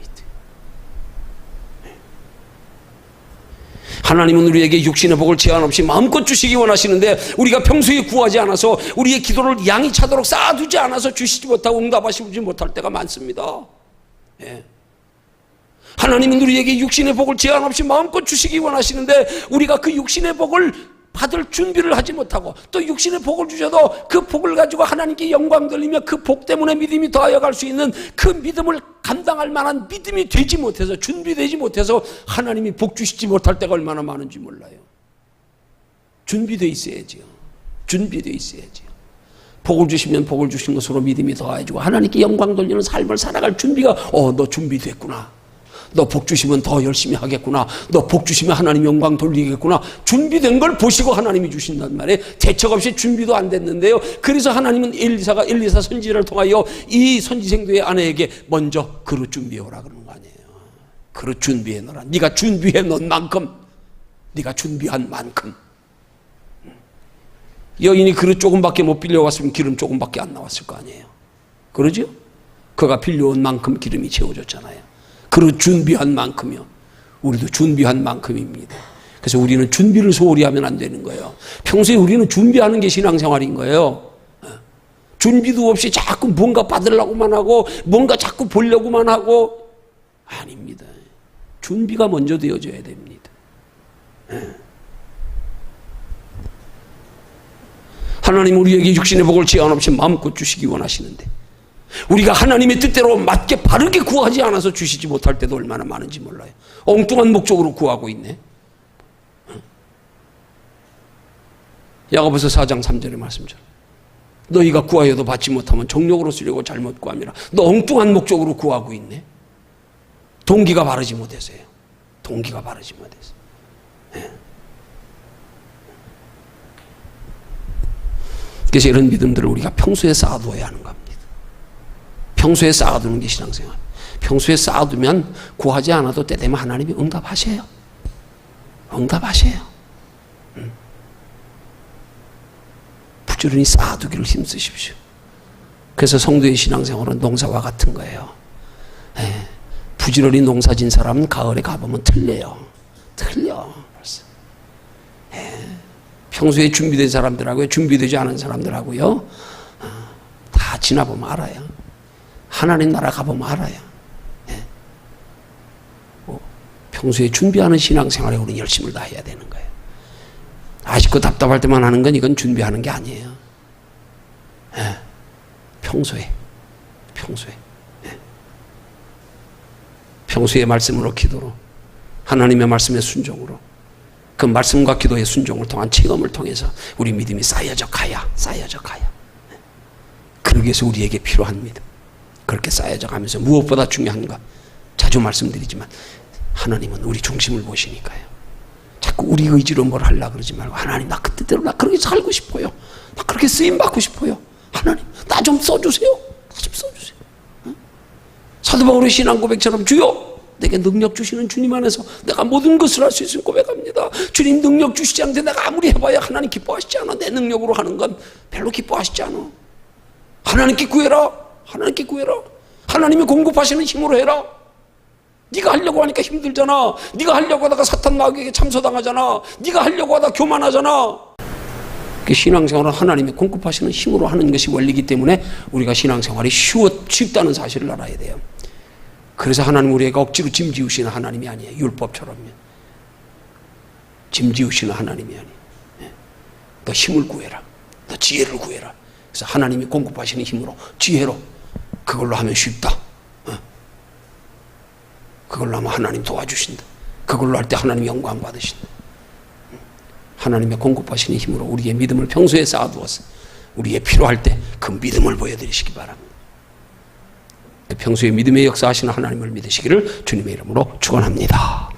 하나님은 우리에게 육신의 복을 제한 없이 마음껏 주시기 원하시는데 우리가 평소에 구하지 않아서 우리의 기도를 양이 차도록 쌓아두지 않아서 주시지 못하고 응답하시지 못할 때가 많습니다. 예. 하나님은 우리에게 육신의 복을 제한 없이 마음껏 주시기 원하시는데 우리가 그 육신의 복을 받을 준비를 하지 못하고 또 육신의 복을 주셔도 그 복을 가지고 하나님께 영광 돌리며 그 복 때문에 믿음이 더하여 갈 수 있는 그 믿음을 감당할 만한 믿음이 되지 못해서 준비되지 못해서 하나님이 복 주시지 못할 때가 얼마나 많은지 몰라요. 준비되어 있어야지요. 준비되어 있어야지요. 복을 주시면 복을 주신 것으로 믿음이 더해지고 하나님께 영광 돌리는 삶을 살아갈 준비가 너 준비됐구나. 너 복 주시면 더 열심히 하겠구나. 너 복 주시면 하나님 영광 돌리겠구나. 준비된 걸 보시고 하나님이 주신단 말이에요. 대책 없이 준비도 안 됐는데요. 그래서 하나님은 엘리사 선지자를 통하여 이 선지생도의 아내에게 먼저 그릇 준비해 오라 그러는 거 아니에요. 그릇 준비해 놓으라. 네가 준비해 놓은 만큼, 네가 준비한 만큼. 여인이 그릇 조금밖에 못 빌려왔으면 기름 조금밖에 안 나왔을 거 아니에요. 그러죠? 그가 빌려온 만큼 기름이 채워졌잖아요. 그릇 준비한 만큼이요. 우리도 준비한 만큼입니다. 그래서 우리는 준비를 소홀히 하면 안 되는 거예요. 평소에 우리는 준비하는 게 신앙생활인 거예요. 준비도 없이 자꾸 뭔가 받으려고만 하고 뭔가 자꾸 보려고만 하고 아닙니다. 준비가 먼저 되어져야 됩니다. 하나님 우리에게 육신의 복을 제한 없이 마음껏 주시기 원하시는데 우리가 하나님의 뜻대로 맞게 바르게 구하지 않아서 주시지 못할 때도 얼마나 많은지 몰라요. 엉뚱한 목적으로 구하고 있네. 야고보서 4장 3절의 말씀처럼 너희가 구하여도 받지 못하면 정욕으로 쓰려고 잘못 구함이라. 너 엉뚱한 목적으로 구하고 있네. 동기가 바르지 못해서요. 동기가 바르지 못해서. 그래서 이런 믿음들을 우리가 평소에 쌓아두어야 하는 겁니다. 평소에 쌓아두는 게 신앙생활. 평소에 쌓아두면 구하지 않아도 때 되면 하나님이 응답하셔요. 응답하셔요. 부지런히 쌓아두기를 힘쓰십시오. 그래서 성도의 신앙생활은 농사와 같은 거예요. 부지런히 농사진 사람은 가을에 가보면 틀려요. 틀려. 벌써. 평소에 준비된 사람들하고요, 준비되지 않은 사람들하고요, 다 지나보면 알아요. 하나님 나라 가보면 알아요. 평소에 준비하는 신앙생활에 우리는 열심을 다해야 되는 거예요. 아쉽고 답답할 때만 하는 건 이건 준비하는 게 아니에요. 평소에 말씀으로 기도로 하나님의 말씀의 순종으로 그 말씀과 기도의 순종을 통한 체험을 통해서 우리 믿음이 쌓여져 가야 그러기 위해서 우리에게 필요한 믿음 그렇게 쌓여져 가면서 무엇보다 중요한 것 자주 말씀드리지만 하나님은 우리 중심을 보시니까요. 자꾸 우리 의지로 뭘 하려고 그러지 말고 하나님 나 그 뜻대로 나 그렇게 살고 싶어요. 나 그렇게 쓰임받고 싶어요. 하나님 나 좀 써주세요. 나 좀 써주세요. 사도 바울의 신앙 고백처럼 주여 내게 능력 주시는 주님 안에서 내가 모든 것을 할 수 있을 고백합니다. 주님 능력 주시지 않는데 내가 아무리 해봐야 하나님 기뻐하시지 않아. 내 능력으로 하는 건 별로 기뻐하시지 않아. 하나님께 구해라. 하나님께 구해라. 하나님이 공급하시는 힘으로 해라. 네가 하려고 하니까 힘들잖아. 네가 하려고 하다가 사탄 마귀에게 참소당하잖아. 네가 하려고 하다 교만하잖아. 그 신앙생활은 하나님이 공급하시는 힘으로 하는 것이 원리이기 때문에 우리가 신앙생활이 쉽다는 사실을 알아야 돼요. 그래서 하나님 우리에게 억지로 짐지우시는 하나님이 아니에요. 율법처럼요. 짐지우시는 하나님이 아니에요. 너 힘을 구해라. 너 지혜를 구해라. 그래서 하나님이 공급하시는 힘으로 지혜로 그걸로 하면 쉽다. 그걸로 하면 하나님 도와주신다. 그걸로 할 때 하나님 영광 받으신다. 하나님의 공급하시는 힘으로 우리의 믿음을 평소에 쌓아두어서 우리의 필요할 때 그 믿음을 보여드리시기 바랍니다. 평소에 믿음의 역사하시는 하나님을 믿으시기를 주님의 이름으로 축원합니다.